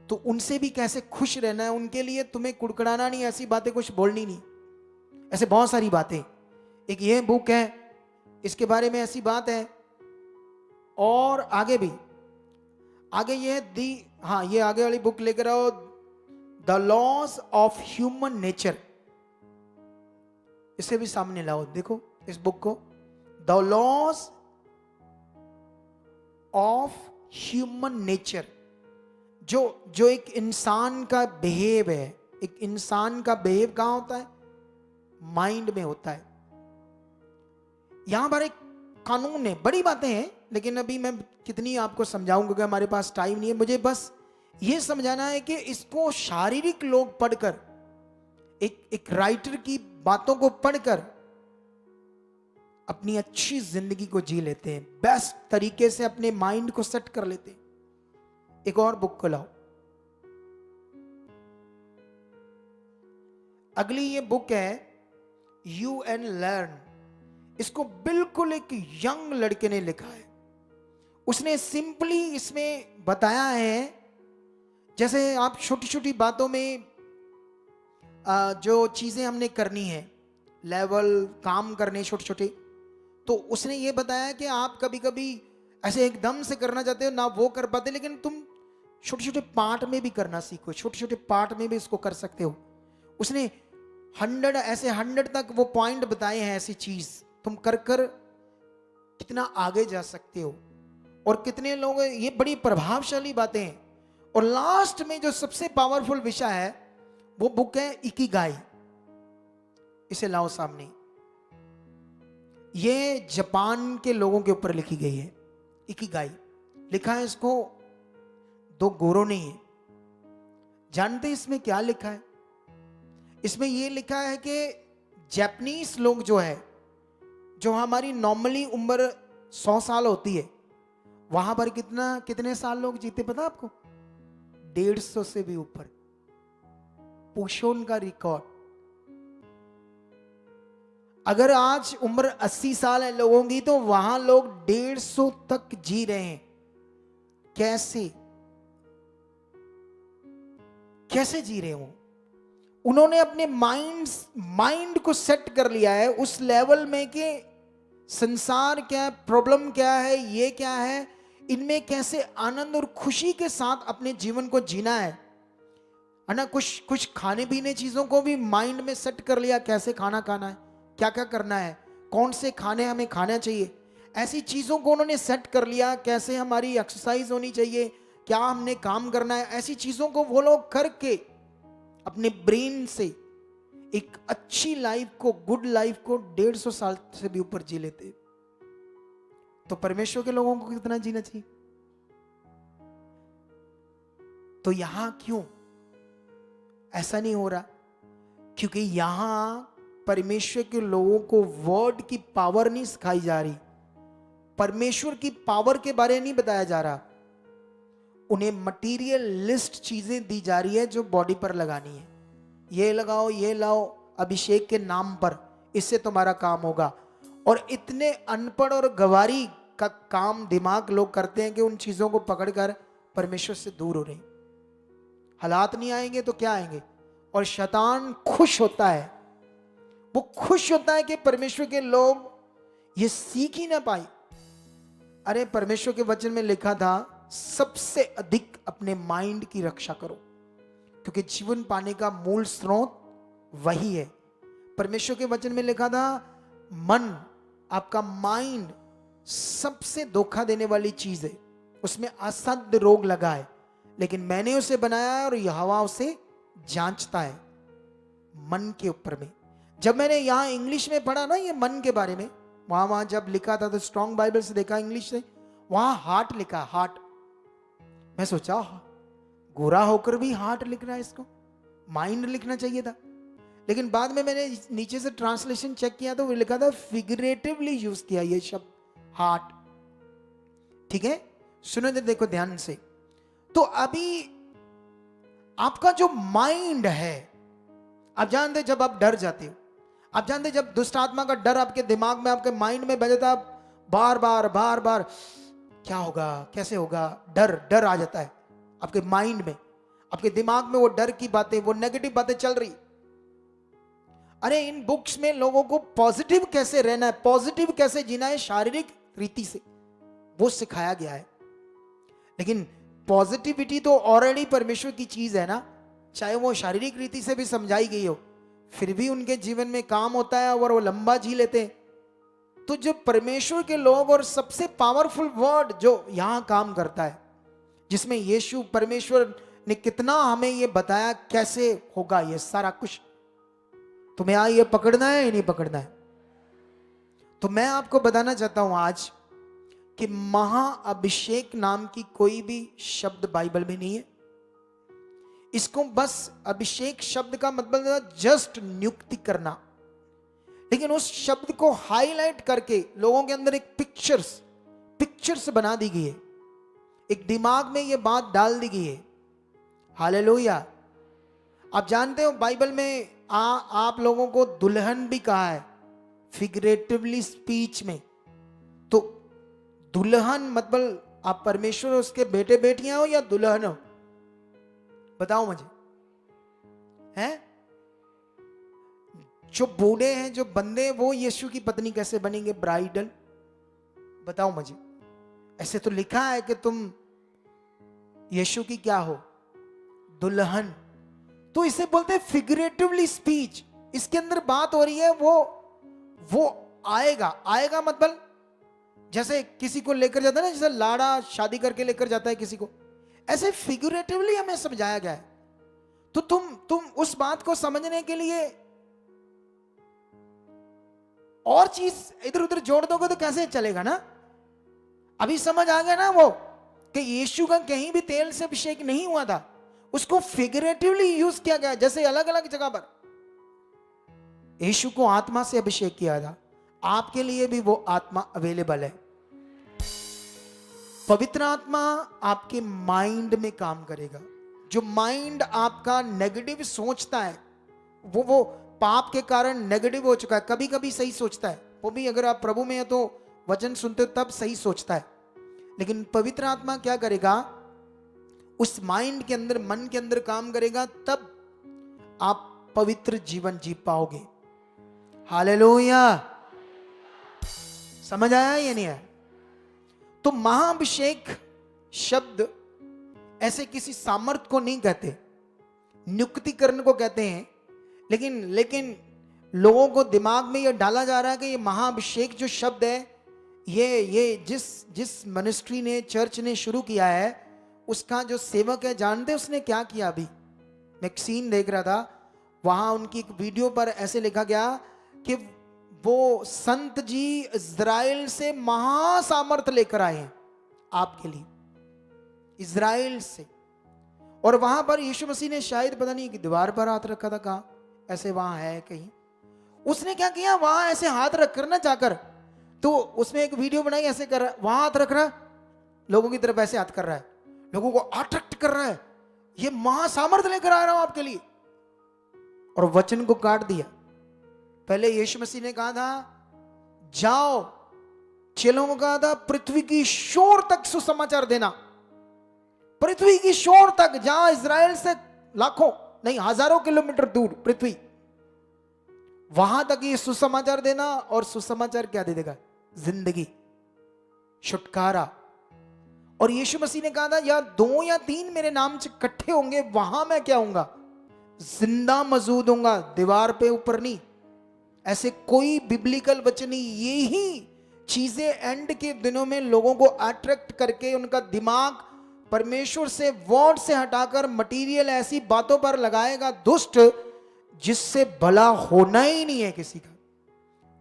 तो उनसे भी कैसे खुश रहना है, उनके लिए तुम्हें कुड़कुड़ाना नहीं, ऐसी बातें कुछ बोलनी नहीं। ऐसे बहुत सारी बातें, एक ये बुक है, इसके बारे में ऐसी बात है। और आगे भी, आगे ये हाँ, ये आगे वाली बुक लेकर आओ, the laws of human nature. इसे भी सामने लाओ, देखो इस बुक को, the laws of human nature. जो एक इंसान का बिहेव है, एक इंसान का बिहेव कहां होता है? माइंड में होता है। यहां पर एक कानून है, बड़ी बातें हैं, लेकिन अभी मैं कितनी आपको समझाऊंगा क्योंकि हमारे पास टाइम नहीं है। मुझे बस ये समझाना है कि इसको शारीरिक लोग पढ़कर, एक राइटर की बातों को पढ़कर अपनी अच्छी जिंदगी को जी लेते हैं, बेस्ट तरीके से अपने माइंड को सेट कर लेते हैं। एक और बुक को लाओ, अगली ये बुक है यू एंड लर्न। इसको बिल्कुल एक यंग लड़के ने लिखा है। उसने सिंपली इसमें बताया है, जैसे आप छोटी छोटी बातों में जो चीजें हमने करनी है, लेवल काम करने छोटे छोटे, तो उसने ये बताया कि आप कभी कभी ऐसे एकदम से करना चाहते हो ना, वो कर पाते, लेकिन तुम छोटे छोटे पार्ट में भी करना सीखो, छोटे छोटे पार्ट में भी इसको कर सकते हो। उसने 100 तक वो पॉइंट बताए हैं, ऐसी चीज तुम कर कितना आगे जा सकते हो। और कितने लोग, ये बड़ी प्रभावशाली बातें हैं। और लास्ट में जो सबसे पावरफुल विषय है वो बुक है इकिगाई। इसे लाओ सामने। ये जापान के लोगों के ऊपर लिखी गई है। इकिगाई लिखा है इसको दो गोरों ने। जानते इसमें क्या लिखा है? इसमें यह लिखा है कि जापानीज लोग जो है, जो हमारी नॉर्मली उम्र 100 साल होती है, वहां पर कितने साल लोग जीते पता आपको? 150 से भी ऊपर। पूछो उनका रिकॉर्ड। अगर आज उम्र 80 साल है लोगों की, तो वहां लोग 150 तक जी रहे हैं। कैसे कैसे जी रहे हो? उन्होंने अपने माइंड को सेट कर लिया है उस लेवल में कि संसार क्या है, प्रॉब्लम क्या है, ये क्या है, इनमें कैसे आनंद और खुशी के साथ अपने जीवन को जीना है ना। कुछ खाने पीने चीजों को भी माइंड में सेट कर लिया, कैसे खाना खाना है, क्या क्या करना है, कौन से खाने हमें खाना चाहिए, ऐसी चीजों को उन्होंने सेट कर लिया। कैसे हमारी एक्सरसाइज होनी चाहिए, क्या हमने काम करना है, ऐसी चीजों को वो लोग करके अपने ब्रेन से एक अच्छी लाइफ को, गुड लाइफ को 150 साल से भी ऊपर जी लेते। तो परमेश्वर के लोगों को कितना जीना चाहिए? तो यहां क्यों ऐसा नहीं हो रहा? क्योंकि यहां परमेश्वर के लोगों को वर्ड की पावर नहीं सिखाई जा रही, परमेश्वर की पावर के बारे में नहीं बताया जा रहा। उन्हें मटीरियलिस्ट चीजें दी जा रही है जो बॉडी पर लगानी है। ये लगाओ, ये लाओ अभिषेक के नाम पर, इससे तुम्हारा काम होगा। और इतने अनपढ़ और गवारी का काम दिमाग लोग करते हैं कि उन चीजों को पकड़कर परमेश्वर से दूर हो रहे हैं। हालात नहीं आएंगे तो क्या आएंगे? और शैतान खुश होता है, वो खुश होता है कि परमेश्वर के लोग ये सीख ही ना पाए। अरे परमेश्वर के वचन में लिखा था सबसे अधिक अपने माइंड की रक्षा करो, क्योंकि जीवन पाने का मूल स्रोत वही है। परमेश्वर के वचन में लिखा था मन, आपका माइंड सबसे धोखा देने वाली चीज है, उसमें असाध्य रोग लगा है, लेकिन मैंने उसे बनाया है और यहोवा उसे जांचता है। मन के ऊपर में जब मैंने यहां इंग्लिश में पढ़ा ना ये मन के बारे में, वहां जब लिखा था तो स्ट्रॉन्ग बाइबल से देखा इंग्लिश से, वहां हार्ट लिखा, हार्ट। मैं सोचा गोरा होकर भी हार्ट लिख रहा है, इसको माइंड लिखना चाहिए था। लेकिन बाद में मैंने नीचे से ट्रांसलेशन चेक किया तो वो लिखा था फिगरेटिवली यूज किया ये शब्द हार्ट। ठीक है, सुनो देखो ध्यान से। तो अभी आपका जो माइंड है, आप जानते जब आप डर जाते हो, आप जानते जब दुष्ट आत्मा का डर आपके दिमाग में, आपके माइंड में बजता है, बार बार क्या होगा, कैसे होगा, डर आ जाता है आपके माइंड में, आपके दिमाग में वो डर की बातें, वो नेगेटिव बातें चल रही। अरे इन बुक्स में लोगों को पॉजिटिव कैसे रहना है, पॉजिटिव कैसे जीना है शारीरिक रीति से, वो सिखाया गया है। लेकिन पॉजिटिविटी तो ऑलरेडी परमेश्वर की चीज है ना, चाहे वो शारीरिक रीति से भी समझाई गई हो, फिर भी उनके जीवन में काम होता है और वो लंबा जी लेते हैं। तो जो परमेश्वर के लोग, और सबसे पावरफुल वर्ड जो यहां काम करता है, जिसमें यीशु परमेश्वर ने कितना हमें ये बताया कैसे होगा ये सारा कुछ, तुम्हें ये पकड़ना है या नहीं पकड़ना है। तो मैं आपको बताना चाहता हूं आज कि महाअभिषेक नाम की कोई भी शब्द बाइबल में नहीं है। इसको बस अभिषेक शब्द का मतलब है जस्ट नियुक्ति करना, लेकिन उस शब्द को हाईलाइट करके लोगों के अंदर एक पिक्चर्स बना दी गई है, एक दिमाग में ये बात डाल दी गई है। हालेलुया। आप जानते हो बाइबल में आप लोगों को दुल्हन भी कहा है फिगरेटिवली स्पीच में। तो दुल्हन मतलब आप परमेश्वर उसके बेटे बेटियां हो या दुल्हन हो, बताओ मुझे, हैं? जो बूढ़े हैं, जो बंदे, वो यीशु की पत्नी कैसे बनेंगे, ब्राइडल? बताओ मुझे। ऐसे तो लिखा है कि तुम यीशु की क्या हो, दुल्हन। तो इसे बोलते हैं फिगरेटिवली स्पीच। इसके अंदर बात हो रही है वो आएगा मतलब जैसे किसी को लेकर जाता है ना, जैसे लाड़ा शादी करके लेकर जाता है किसी को, ऐसे फिगुरेटिवली हमें समझाया गया है। तो तुम उस बात को समझने के लिए और चीज इधर उधर जोड़ दोगे तो कैसे चलेगा ना। अभी समझ आ गया ना वो कि यीशु का कहीं भी तेल से अभिषेक नहीं हुआ था, उसको फिगरेटिवली यूज किया गया। जैसे अलग अलग जगह पर यीशु को आत्मा से अभिषेक किया था, आपके लिए भी वो आत्मा अवेलेबल है। पवित्र आत्मा आपके माइंड में काम करेगा। जो माइंड आपका नेगेटिव सोचता है, वो पाप के कारण नेगेटिव हो चुका है। कभी कभी सही सोचता है, वो भी अगर आप प्रभु में है तो वचन सुनते हो तब सही सोचता है। लेकिन पवित्र आत्मा क्या करेगा, उस माइंड के अंदर, मन के अंदर काम करेगा, तब आप पवित्र जीवन जी पाओगे। हालेलुया। समझ आया या नहीं आया? तो महाअभिषेक शब्द ऐसे किसी सामर्थ को नहीं कहते, नियुक्तिकरण को कहते हैं। लेकिन लोगों को दिमाग में यह डाला जा रहा है कि ये महाअभिषेक जो शब्द है, ये जिस मिनिस्ट्री ने, चर्च ने शुरू किया है, उसका जो सेवक है, जानते उसने क्या किया? अभी मैं एक सीन देख रहा था, वहां उनकी एक वीडियो पर ऐसे लिखा गया कि वो संत जी इज़राइल से महासामर्थ लेकर आए हैं आपके लिए, इज़राइल से। और वहां पर यीशु मसीह ने शायद पता नहीं कि दीवार पर हाथ रखा था, कहा ऐसे वहां है कहीं, उसने क्या किया, वहां ऐसे हाथ रखकर ना जाकर, तो उसमें एक वीडियो बनाई, ऐसे कर रहा है, वहां हाथ रख रहा है, लोगों की तरफ ऐसे हाथ कर रहा है, लोगों को अट्रैक्ट कर रहा है, ये महासामर्थ लेकर आ रहा हूं आपके लिए। और वचन को काट दिया। पहले यीशु मसीह ने कहा था जाओ, चेलों को कहा था पृथ्वी की शोर तक सुसमाचार देना, पृथ्वी की शोर तक, जहां इज़राइल से लाखों नहीं हजारों किलोमीटर दूर पृथ्वी, वहां तक ये सुसमाचार देना। और सुसमाचार क्या दे देगा? जिंदगी, छुटकारा। और यीशु मसीह ने कहा था या 2 या 3 मेरे नाम से इकट्ठे होंगे, वहां मैं क्या होऊंगा? जिंदा मौजूद होऊंगा, दीवार पे ऊपर नहीं। ऐसे कोई बिब्लिकल वचन नहीं। यही चीजें एंड के दिनों में लोगों को अट्रैक्ट करके उनका दिमाग परमेश्वर से, वर्ड से हटाकर मटीरियल ऐसी बातों पर लगाएगा दुष्ट, जिससे भला होना ही नहीं है किसी का।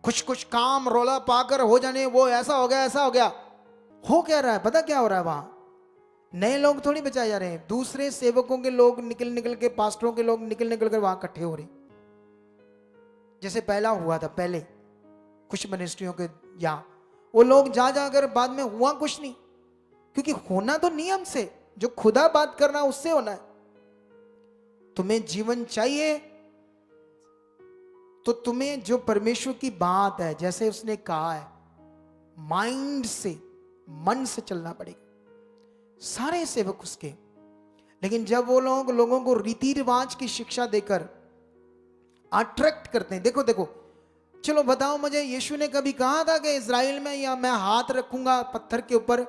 कुछ काम रोला पाकर हो जाने, वो ऐसा हो गया, ऐसा हो गया। हो क्या रहा है? पता क्या हो रहा है? वहां नए लोग थोड़ी बचाए जा रहे हैं, दूसरे सेवकों के लोग निकल के, पास्टरों के लोग निकल कर वहां इकट्ठे हो रहे, जैसे पहला हुआ था। पहले कुछ मिनिस्ट्रियों के यहां वो लोग जाकर बाद में हुआ कुछ नहीं, क्योंकि होना तो नियम से, जो खुदा बात करना उससे होना है। तुम्हें जीवन चाहिए तो तुम्हें जो परमेश्वर की बात है, जैसे उसने कहा है, माइंड से, मन से चलना पड़ेगा। सारे सेवक उसके। लेकिन जब वो लोग लोगों को रीति रिवाज की शिक्षा देकर अट्रैक्ट करते हैं, देखो चलो बताओ मुझे, यीशु ने कभी कहा था कि इज़राइल में या मैं हाथ रखूंगा पत्थर के ऊपर,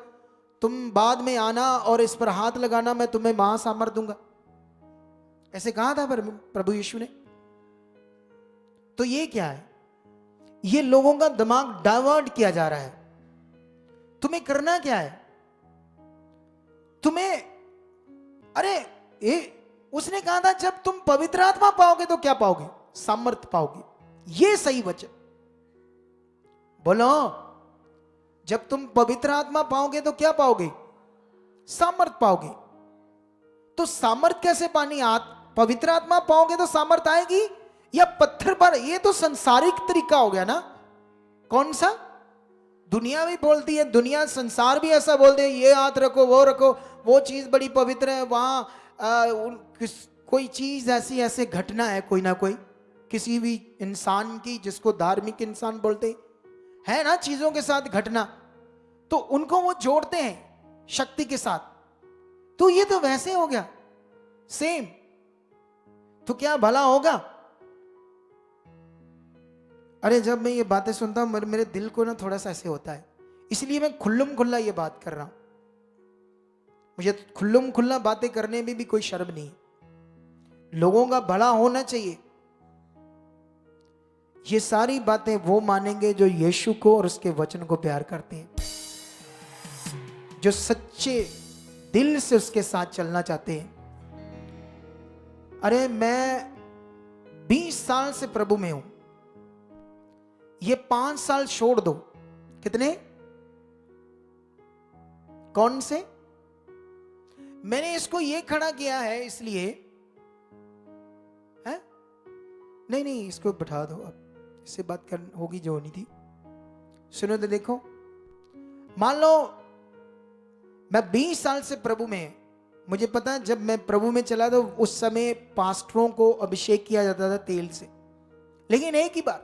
तुम बाद में आना और इस पर हाथ लगाना, मैं तुम्हें महासामर्थ दूंगा? ऐसे कहा था प्रभु यीशु ने? तो ये क्या है? ये लोगों का दिमाग डाइवर्ट किया जा रहा है। तुम्हें करना क्या है? तुम्हें, उसने कहा था जब तुम पवित्र आत्मा पाओगे तो क्या पाओगे? सामर्थ पाओगे। ये सही वचन बोलो। जब तुम पवित्र आत्मा पाओगे तो क्या पाओगे? सामर्थ पाओगे। तो सामर्थ कैसे पानी? पवित्र आत्मा पाओगे तो सामर्थ आएगी, या पत्थर पर? ये तो संसारिक तरीका हो गया ना। कौन सा? दुनिया भी बोलती है, दुनिया संसार भी ऐसा बोलते हैं, ये हाथ रखो, वो रखो, वो चीज बड़ी पवित्र है, वहां कोई चीज ऐसे घटना है, कोई ना कोई किसी भी इंसान की, जिसको धार्मिक इंसान बोलते है ना, चीजों के साथ घटना, तो उनको वो जोड़ते हैं शक्ति के साथ। तो ये तो वैसे हो गया सेम। तो क्या भला होगा? अरे जब मैं ये बातें सुनता हूं, मेरे दिल को ना थोड़ा सा ऐसे होता है, इसलिए मैं खुल्लम खुल्ला ये बात कर रहा हूं। मुझे खुल्लम खुल्ला बातें करने में भी कोई शर्म नहीं। लोगों का भला होना चाहिए। ये सारी बातें वो मानेंगे जो यीशु को और उसके वचन को प्यार करते हैं, जो सच्चे दिल से उसके साथ चलना चाहते हैं। अरे मैं 20 साल से प्रभु में हूं, ये 5 साल छोड़ दो। कितने? कौन से? मैंने इसको ये खड़ा किया है इसलिए है? नहीं नहीं, इसको बैठा दो, अब इससे बात कर होगी जो होनी थी। सुनो तो देखो, मान लो मैं 20 साल से प्रभु में, मुझे पता है जब मैं प्रभु में चला तो उस समय पास्टरों को अभिषेक किया जाता था तेल से, लेकिन एक ही बार,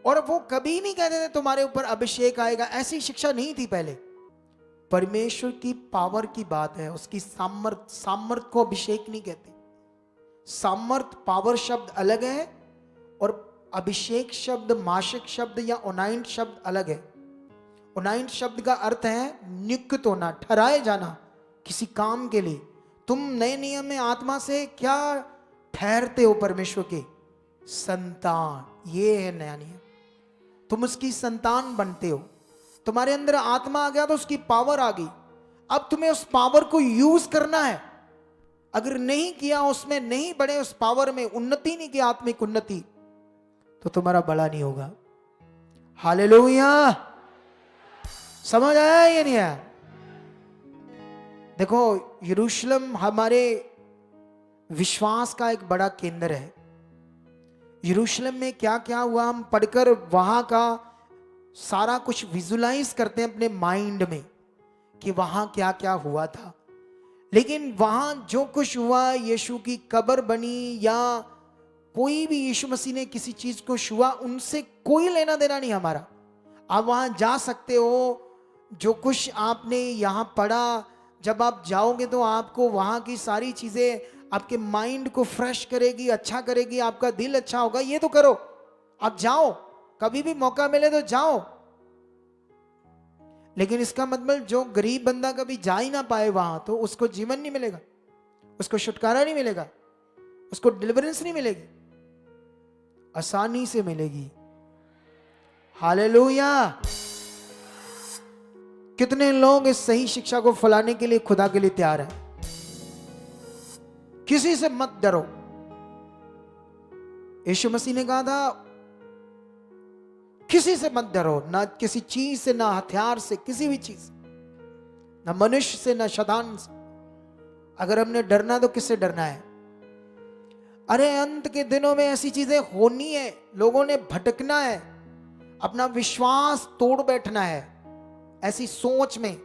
और वो कभी नहीं कहते थे तुम्हारे ऊपर अभिषेक आएगा, ऐसी शिक्षा नहीं थी पहले। परमेश्वर की पावर की बात है, उसकी सामर्थ, सामर्थ को अभिषेक नहीं कहते। सामर्थ पावर शब्द अलग है और अभिषेक शब्द, माशिक शब्द या ओनाइंट शब्द अलग है। ओनाइंट शब्द का अर्थ है नियुक्त होना, ठहराए जाना किसी काम के लिए। तुम नए नियम में आत्मा से क्या ठहरते हो? परमेश्वर के संतान, ये है नया नियम। तुम उसकी संतान बनते हो, तुम्हारे अंदर आत्मा आ गया तो उसकी पावर आ गई। अब तुम्हें उस पावर को यूज करना है। अगर नहीं किया, उसमें नहीं बढ़े, उस पावर में उन्नति नहीं की, आत्मिक उन्नति, तो तुम्हारा बड़ा नहीं होगा। हालेलुया! समझ आया ये नहीं आया? देखो, यरूशलेम हमारे विश्वास का एक बड़ा केंद्र है। यरूशलेम में क्या क्या हुआ हम पढ़कर वहां का सारा कुछ विजुलाइज करते हैं अपने माइंड में कि वहां क्या क्या हुआ था। लेकिन वहां जो कुछ हुआ, यीशु की कब्र बनी या कोई भी यीशु मसीह ने किसी चीज को छुआ, उनसे कोई लेना देना नहीं हमारा। आप वहां जा सकते हो, जो कुछ आपने यहां पढ़ा, जब आप जाओगे तो आपको वहां की सारी चीजें आपके माइंड को फ्रेश करेगी, अच्छा करेगी, आपका दिल अच्छा होगा। ये तो करो, आप जाओ, कभी भी मौका मिले तो जाओ। लेकिन इसका मतलब जो गरीब बंदा कभी जा ही ना पाए वहां, तो उसको जीवन नहीं मिलेगा, उसको छुटकारा नहीं मिलेगा, उसको डिलीवरेंस नहीं मिलेगी, आसानी से मिलेगी। हालेलुया! कितने लोग इस सही शिक्षा को फैलाने के लिए खुदा के लिए तैयार हैं? किसी से मत डरो। यीशु मसीह ने कहा था किसी से मत डरो, ना किसी चीज से, ना हथियार से, किसी भी चीज, ना मनुष्य से, ना शैतान से। अगर हमने डरना तो किससे डरना है? अरे अंत के दिनों में ऐसी चीजें होनी है, लोगों ने भटकना है, अपना विश्वास तोड़ बैठना है। ऐसी सोच में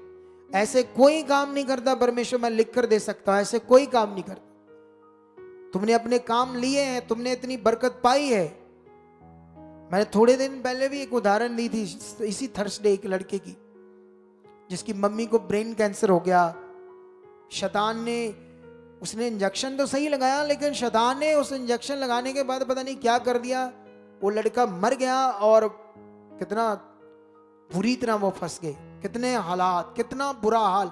ऐसे कोई काम नहीं करता परमेश्वर, मैं लिख कर दे सकता हूं, ऐसे कोई काम नहीं करता। तुमने अपने काम लिए हैं, तुमने इतनी बरकत पाई है। मैंने थोड़े दिन पहले भी एक उदाहरण दी थी, इसी थर्सडे, एक लड़के की जिसकी मम्मी को ब्रेन कैंसर हो गया। शैतान ने, उसने इंजेक्शन तो सही लगाया, लेकिन शैतान ने उस इंजेक्शन लगाने के बाद पता नहीं क्या कर दिया, वो लड़का मर गया। और कितना बुरी तरह वो फंस गए, कितने हालात, कितना बुरा हाल।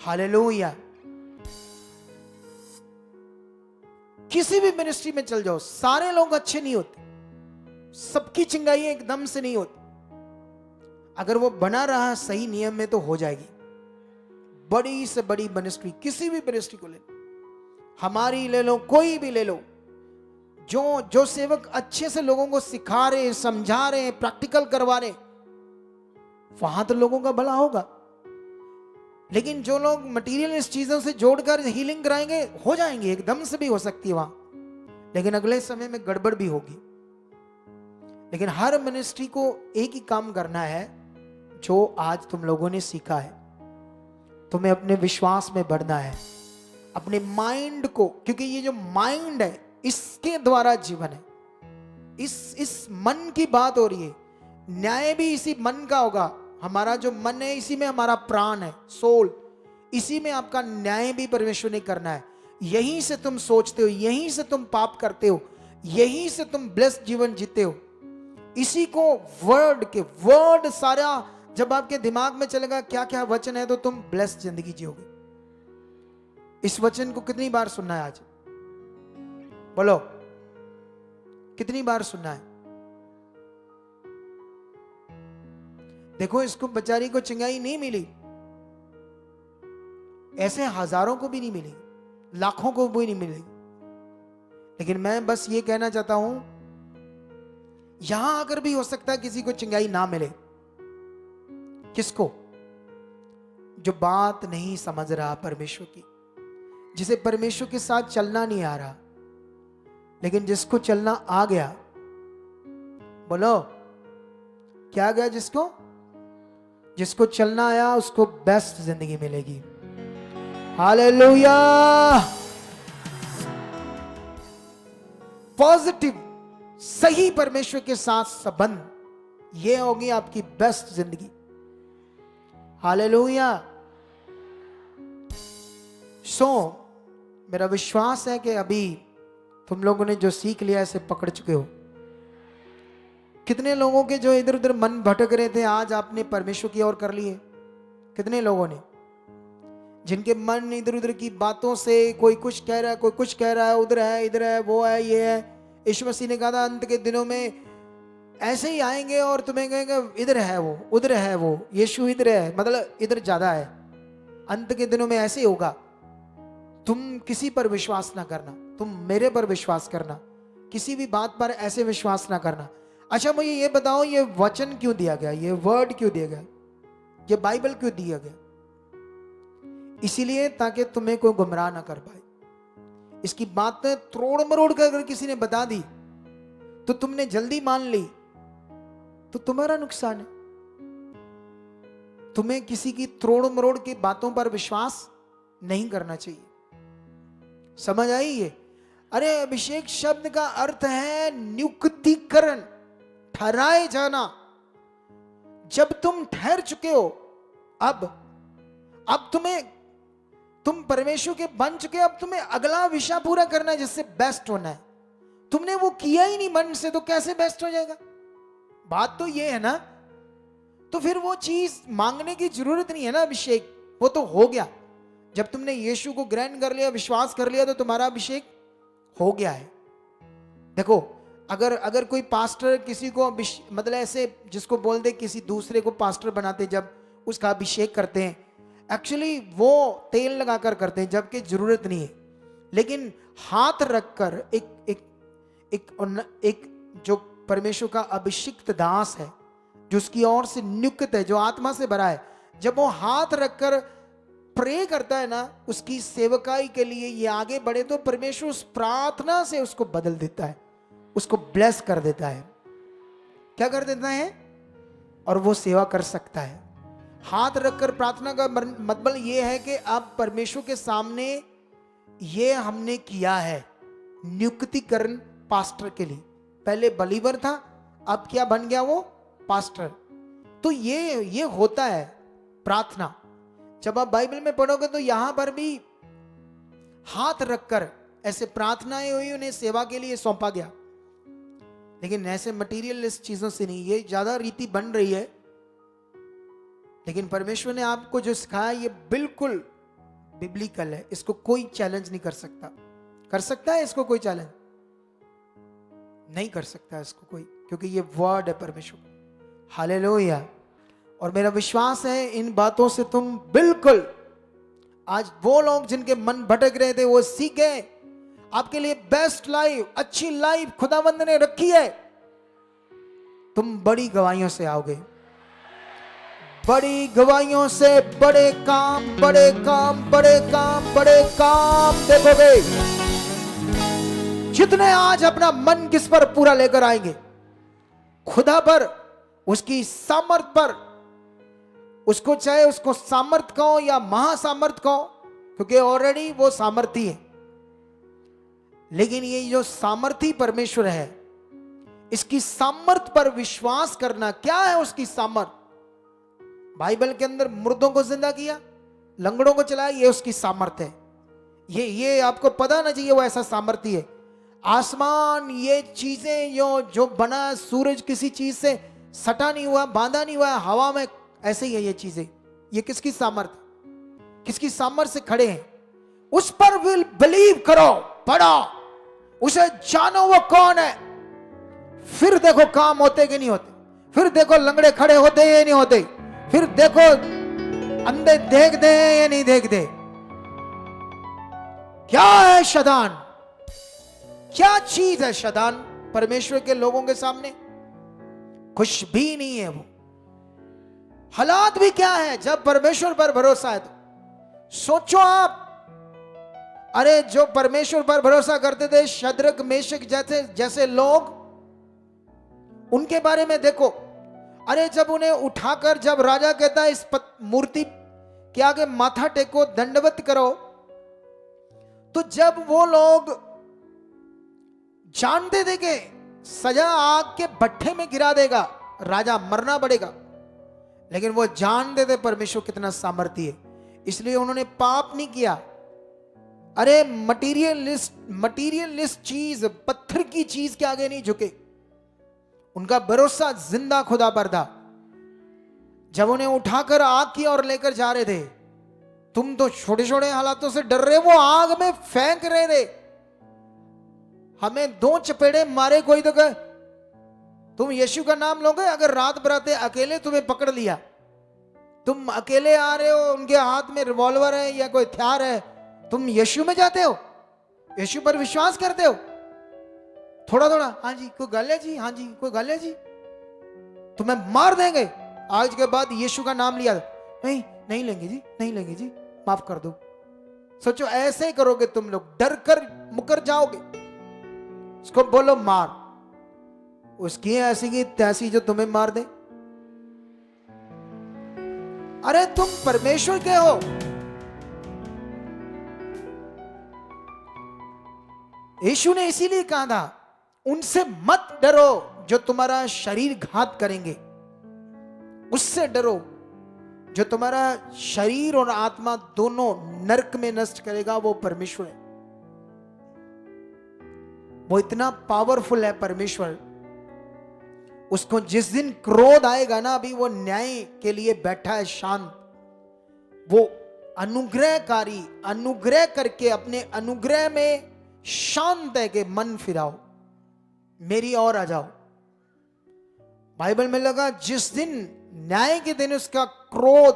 हालेलुया! किसी भी मिनिस्ट्री में चल जाओ, सारे लोग अच्छे नहीं होते, सबकी चिंगाई एकदम से नहीं होती। अगर वो बना रहा सही नियम में तो हो जाएगी। बड़ी से बड़ी मिनिस्ट्री, किसी भी मिनिस्ट्री को ले लो, हमारी ले लो, कोई भी ले लो, जो सेवक अच्छे से लोगों को सिखा रहे, समझा रहे, प्रैक्टिकल करवा रहे, वहां तो लोगों का भला होगा। लेकिन जो लोग मटेरियल इस चीजों से जोड़कर हीलिंग कराएंगे, हो जाएंगे, एकदम से भी हो सकती है वहां, लेकिन अगले समय में गड़बड़ भी होगी। लेकिन हर मिनिस्ट्री को एक ही काम करना है जो आज तुम लोगों ने सीखा है। तुम्हें अपने विश्वास में बढ़ना है, अपने माइंड को, क्योंकि ये जो माइंड है इसके द्वारा जीवन है। इस मन की बात हो रही है, न्याय भी इसी मन का होगा। हमारा जो मन है, इसी में हमारा प्राण है, सोल, इसी में आपका न्याय भी परमेश्वर ने करना है। यहीं से तुम सोचते हो, यहीं से तुम पाप करते हो, यहीं से तुम ब्लेस्ड जीवन जीते हो। इसी को वर्ड सारा जब आपके दिमाग में चलेगा क्या क्या वचन है, तो तुम ब्लेस्ड जिंदगी जियोगे। इस वचन को कितनी बार सुनना है आज? बोलो, कितनी बार सुनना है? देखो, इसको बेचारी को चिंगाई नहीं मिली, ऐसे हजारों को भी नहीं मिलेगी, लाखों को भी नहीं मिलेगी। लेकिन मैं बस ये कहना चाहता हूं, यहां अगर भी हो सकता है किसी को चिंगाई ना मिले। किसको? जो बात नहीं समझ रहा परमेश्वर की, जिसे परमेश्वर के साथ चलना नहीं आ रहा। लेकिन जिसको चलना आ गया, बोलो क्या आ गया? जिसको चलना आया उसको बेस्ट जिंदगी मिलेगी। हालेलुया। पॉजिटिव सही परमेश्वर के साथ संबंध, ये होगी आपकी बेस्ट जिंदगी। हालेलुया। मेरा विश्वास है कि अभी तुम लोगों ने जो सीख लिया इसे पकड़ चुके हो। कितने लोगों के जो इधर उधर मन भटक रहे थे, आज आपने परमेश्वर की ओर कर लिए? कितने लोगों ने, जिनके मन इधर उधर की बातों से, कोई कुछ कह रहा है, कोई कुछ कह रहा है, उधर है, इधर है, वो है, ये है। यीशु मसीह ने कहा था अंत के दिनों में ऐसे ही आएंगे और तुम्हें कहेंगे इधर है वो, उधर है वो, यीशु इधर है, मतलब इधर ज्यादा है। अंत के दिनों में ऐसे ही होगा। तुम किसी पर विश्वास ना करना, तुम मेरे पर विश्वास करना, किसी भी बात पर ऐसे विश्वास ना करना। अच्छा मुझे ये बताओ, ये वचन क्यों दिया गया, ये वर्ड क्यों दिया गया, ये बाइबल क्यों दिया गया? इसीलिए ताकि तुम्हें कोई गुमराह ना कर पाए। इसकी बातें तोड़ मरोड़ कर अगर किसी ने बता दी तो तुमने जल्दी मान ली तो तुम्हारा नुकसान है। तुम्हें किसी की तोड़ मरोड़ की बातों पर विश्वास नहीं करना चाहिए। समझ आई ये? अरे अभिषेक शब्द का अर्थ है नियुक्तिकरण, ठहराए जाना। जब तुम ठहर चुके हो, अब तुम परमेश्वर के बन चुके, अब तुम्हें अगला विषय पूरा करना है जिससे बेस्ट होना है। तुमने वो किया ही नहीं मन से, तो कैसे बेस्ट हो जाएगा? बात तो ये है ना। तो फिर वो चीज मांगने की जरूरत नहीं है ना अभिषेक, वो तो हो गया। जब तुमने यीशु को ग्रहण कर लिया, विश्वास कर लिया, तो तुम्हारा अभिषेक हो गया है। देखो अगर कोई पास्टर किसी को मतलब ऐसे जिसको बोल दे, किसी दूसरे को पास्टर बनाते, जब उसका अभिषेक करते हैं, एक्चुअली वो तेल लगाकर करते हैं, जबकि जरूरत नहीं है। लेकिन हाथ रखकर एक जो परमेश्वर का अभिषिक्त दास है, जो उसकी ओर से नियुक्त है, जो आत्मा से भरा है, जब वो हाथ रखकर प्रे करता है ना उसकी सेवकाई के लिए, ये आगे बढ़े, तो परमेश्वर उस प्रार्थना से उसको बदल देता है, उसको ब्लेस कर देता है। क्या कर देता है? और वो सेवा कर सकता है। हाथ रखकर प्रार्थना का मतलब ये है कि अब परमेश्वर के सामने ये हमने किया है, नियुक्तिकरण पास्टर के लिए। पहले बलीवर था, अब क्या बन गया वो? पास्टर। तो ये होता है प्रार्थना। जब आप बाइबल में पढ़ोगे तो यहां पर भी हाथ रखकर ऐसे प्रार्थनाएं हुई, उन्हें सेवा के लिए सौंपा गया। लेकिन ऐसे मटीरियलिस्ट चीजों से नहीं, ये ज्यादा रीति बन रही है। लेकिन परमेश्वर ने आपको जो सिखाया ये बिल्कुल बिब्लिकल है, इसको कोई चैलेंज नहीं कर सकता। कर सकता है इसको कोई चैलेंज? नहीं कर सकता इसको कोई, क्योंकि ये वर्ड है परमेश्वर। हालेलुया। और मेरा विश्वास है इन बातों से तुम बिल्कुल, आज वो लोग जिनके मन भटक रहे थे वो सीखे। आपके लिए बेस्ट लाइफ, अच्छी लाइफ खुदावंद ने रखी है। तुम बड़ी गवाहियों से आओगे, बड़ी गवाहियों से बड़े काम, बड़े काम, बड़े काम, बड़े काम देखोगे। जितने आज अपना मन किस पर पूरा लेकर आएंगे, खुदा पर, उसकी सामर्थ पर, उसको चाहे उसको सामर्थ कहो या महासामर्थ कहो, क्योंकि ऑलरेडी वो सामर्थी है। लेकिन ये जो सामर्थी परमेश्वर है, इसकी सामर्थ पर विश्वास करना। क्या है उसकी सामर्थ? बाइबल के अंदर मुर्दों को जिंदा किया, लंगड़ों को चलाया, ये उसकी सामर्थ है। ये आपको पता ना चाहिए वो ऐसा सामर्थी है। आसमान, ये चीजें जो बना, सूरज किसी चीज से सटा नहीं हुआ, बांधा नहीं हुआ, हवा में ऐसे ही है ये चीजें। ये किसकी सामर्थ? किसकी सामर्थ से खड़े हैं? उस पर विल बिलीव करो, पढ़ो, उसे जानो वो कौन है। फिर देखो काम होते कि नहीं होते, फिर देखो लंगड़े खड़े होते या नहीं होते, फिर देखो अंधे देखते हैं या नहीं देखते, क्या है शैतान? क्या चीज है शैतान परमेश्वर के लोगों के सामने? कुछ भी नहीं है वो। हालात भी क्या है जब परमेश्वर पर भरोसा है तो सोचो आप, अरे जो परमेश्वर पर भरोसा करते थे, शद्रक मेशक जैसे जैसे लोग, उनके बारे में देखो। अरे जब उन्हें उठाकर, जब राजा कहता है इस मूर्ति के आगे माथा टेको, दंडवत करो, तो जब वो लोग जानते थे कि सजा आग के भट्ठे में गिरा देगा, राजा मरना पड़ेगा, लेकिन वो जानते थे परमेश्वर कितना सामर्थ्य है, इसलिए उन्होंने पाप नहीं किया। अरे मटीरियलिस्ट चीज, पत्थर की चीज के आगे नहीं झुके, उनका भरोसा जिंदा खुदा पर था। जब उन्हें उठाकर आग की ओर लेकर जा रहे थे, तुम तो छोटे छोटे हालातों से डर रहे, वो आग में फेंक रहे थे। हमें 2 चपेड़े मारे कोई तो कहे तुम यीशु का नाम लोगे? अगर रात बराते अकेले तुम्हें पकड़ लिया, तुम अकेले आ रहे हो, उनके हाथ में रिवॉल्वर है या कोई हथियार है, तुम यीशु में जाते हो? यीशु पर विश्वास करते हो? थोड़ा थोड़ा, हाँ जी कोई गल है जी, हाँ जी कोई गल है जी, तुम्हें मार देंगे। आज के बाद यीशु का नाम लिया, नहीं नहीं लेंगे जी, नहीं लेंगे जी, माफ कर दो। सोचो ऐसे ही करोगे तुम लोग, डर कर मुकर जाओगे। उसको बोलो मार, उसकी ऐसी की तैसी जो तुम्हें मार दे। अरे तुम परमेश्वर के हो। यीशु ने इसीलिए कहा था उनसे मत डरो जो तुम्हारा शरीर घात करेंगे, उससे डरो जो तुम्हारा शरीर और आत्मा दोनों नरक में नष्ट करेगा, वो परमेश्वर है। वो इतना पावरफुल है परमेश्वर। उसको जिस दिन क्रोध आएगा ना, अभी वो न्याय के लिए बैठा है शांत, वो अनुग्रहकारी, अनुग्रह करके अपने अनुग्रह में शांत है कि मन फिराओ, मेरी ओर आ जाओ। बाइबल में लगा जिस दिन न्याय के दिन उसका क्रोध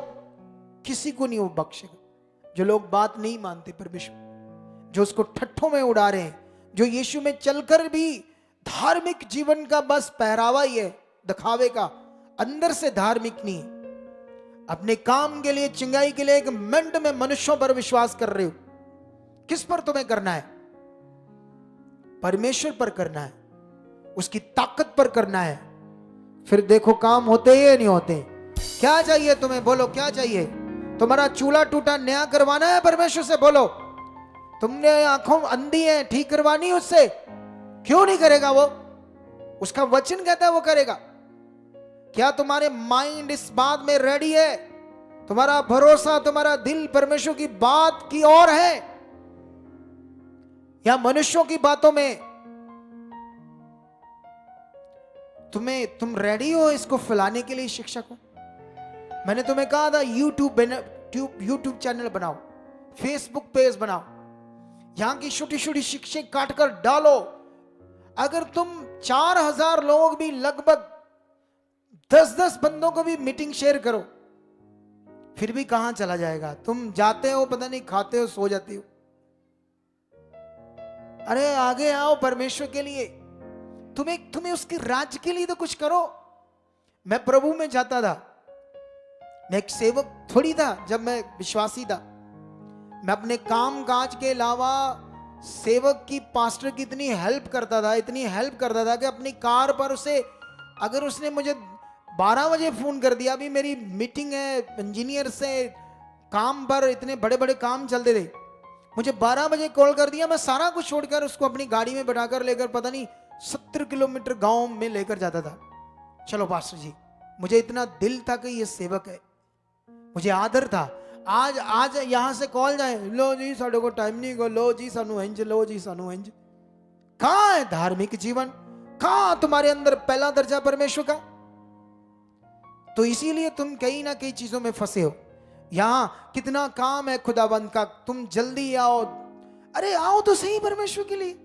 किसी को नहीं बख्शेगा। जो लोग बात नहीं मानते परमेश्वर, जो उसको ठट्ठों में उड़ा रहे हैं, जो यीशु में चलकर भी धार्मिक जीवन का बस पहरावा ही है, दिखावे का, अंदर से धार्मिक नहीं, अपने काम के लिए, चिंगाई के लिए एक मिनट में मनुष्यों पर विश्वास कर रहे हो। किस पर तुम्हें करना है? परमेश्वर पर करना है, उसकी ताकत पर करना है। फिर देखो काम होते ही या नहीं होते। क्या चाहिए तुम्हें? बोलो क्या चाहिए? तुम्हारा चूल्हा टूटा नया करवाना है? परमेश्वर से बोलो। तुमने आंखों अंधी है, ठीक करवानी है उससे? क्यों नहीं करेगा वो? उसका वचन कहता है वो करेगा। क्या तुम्हारे माइंड इस बात में रेडी है? तुम्हारा भरोसा, तुम्हारा दिल परमेश्वर की बात की ओर है या मनुष्यों की बातों में? तुम रेडी हो इसको फैलाने के लिए शिक्षा को? मैंने तुम्हें कहा था यूट्यूब चैनल बनाओ, फेसबुक पेज बनाओ, यहां की छोटी छोटी शिक्षाएं काटकर डालो। अगर तुम 4000 लोग भी, लगभग 10-10 बंदों को भी मीटिंग शेयर करो, फिर भी कहां चला जाएगा? तुम जाते हो, पता नहीं खाते हो, सो जाते हो। अरे आगे आओ परमेश्वर के लिए। तुम्हें उसके राज्य के लिए तो कुछ करो। मैं प्रभु में जाता था, मैं एक सेवक थोड़ी था जब मैं विश्वासी था। मैं अपने काम काज के अलावा सेवक की, पास्टर की इतनी हेल्प करता था, इतनी हेल्प करता था कि अपनी कार पर उसे, अगर उसने मुझे 12 बजे फोन कर दिया, अभी मेरी मीटिंग है इंजीनियर से, काम पर इतने बड़े बड़े काम चलते थे, मुझे 12 बजे कॉल कर दिया, मैं सारा कुछ छोड़कर उसको अपनी गाड़ी में बैठाकर लेकर पता नहीं 70 किलोमीटर गांव में लेकर जाता था। चलो पास्टर जी, मुझे इतना दिल था कि ये सेवक है, मुझे आदर था। आज यहां से कॉल जाए, लो जी साढ़े को टाइम नहीं गो, लो जी सानू इंज, लो जी सानू इंज। कहां है धार्मिक जीवन? कहां तुम्हारे अंदर पहला दर्जा परमेश्वर का? तो इसीलिए तुम कहीं ना कहीं चीजों में फंसे हो। यहां कितना काम है खुदाबंद का, तुम जल्दी आओ। अरे आओ तो सही परमेश्वर के लिए।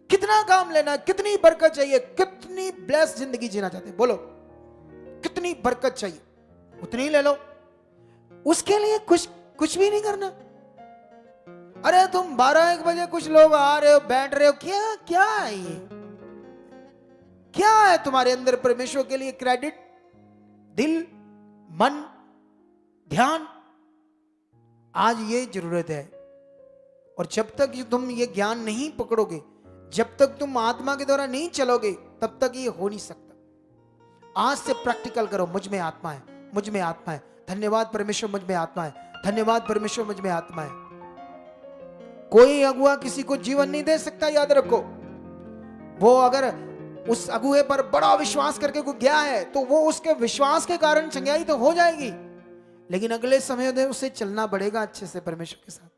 कितना काम लेना, कितनी बरकत चाहिए, कितनी ब्लेस जिंदगी जीना चाहते, बोलो कितनी बरकत चाहिए, उतनी ले लो। उसके लिए कुछ भी नहीं करना। अरे तुम 12-1 बजे कुछ लोग आ रहे हो, बैठ रहे हो, क्या क्या है ये? क्या है तुम्हारे अंदर परमेश्वर के लिए? क्रेडिट, दिल, मन, ध्यान, आज ये जरूरत है। और जब तक तुम ये ज्ञान नहीं पकड़ोगे, जब तक तुम आत्मा के द्वारा नहीं चलोगे, तब तक ये हो नहीं सकता। आज से प्रैक्टिकल करो, मुझ में आत्मा है, मुझ में आत्मा है, धन्यवाद परमेश्वर मुझ में आत्मा है, धन्यवाद परमेश्वर मुझ में आत्मा है। कोई अगुआ किसी को जीवन नहीं दे सकता, याद रखो। वो अगर उस अगुए पर बड़ा विश्वास करके कोई गया है तो वो उसके विश्वास के कारण चंगाई तो हो जाएगी, लेकिन अगले समय में उसे चलना पड़ेगा अच्छे से परमेश्वर के साथ,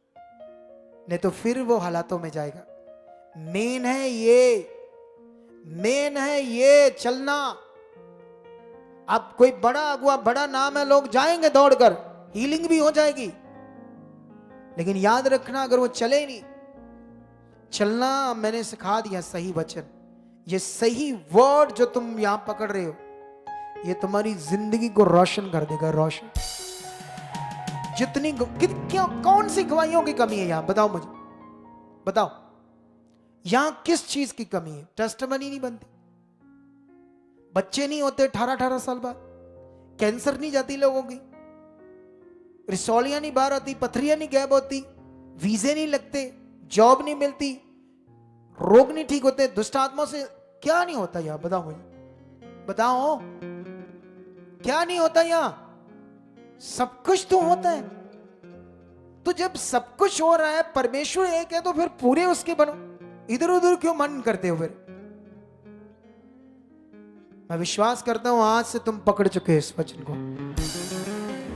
नहीं तो फिर वो हालातों में जाएगा। मेन है ये, मेन है ये चलना। अब कोई बड़ा अगुआ, बड़ा नाम है, लोग जाएंगे दौड़कर, हीलिंग भी हो जाएगी, लेकिन याद रखना अगर वो चले नहीं, चलना मैंने सिखा दिया सही वचन, ये सही वर्ड जो तुम यहां पकड़ रहे हो, ये तुम्हारी जिंदगी को रोशन कर देगा, रोशन। जितनी क्या कौन सी गवाहियों की कमी है यहां? बताओ मुझे, बताओ यहां किस चीज की कमी है? टेस्टिमनी नहीं बनती, बच्चे नहीं होते 18-18 साल बाद, कैंसर नहीं जाती लोगों की, रिसौलियां नहीं बाहर आती, पथरियां नहीं गैब होती, वीजे नहीं लगते, जॉब नहीं मिलती, रोग नहीं ठीक होते, दुष्ट आत्मा से क्या नहीं होता यहां? बताओ मुझे, बताओ क्या नहीं होता यहां? सब कुछ तो होता है। तो जब सब कुछ हो रहा है, परमेश्वर एक है, तो फिर पूरे उसके बनो, इधर उधर क्यों मन करते हो? फिर मैं विश्वास करता हूं आज से तुम पकड़ चुके हो इस वचन को।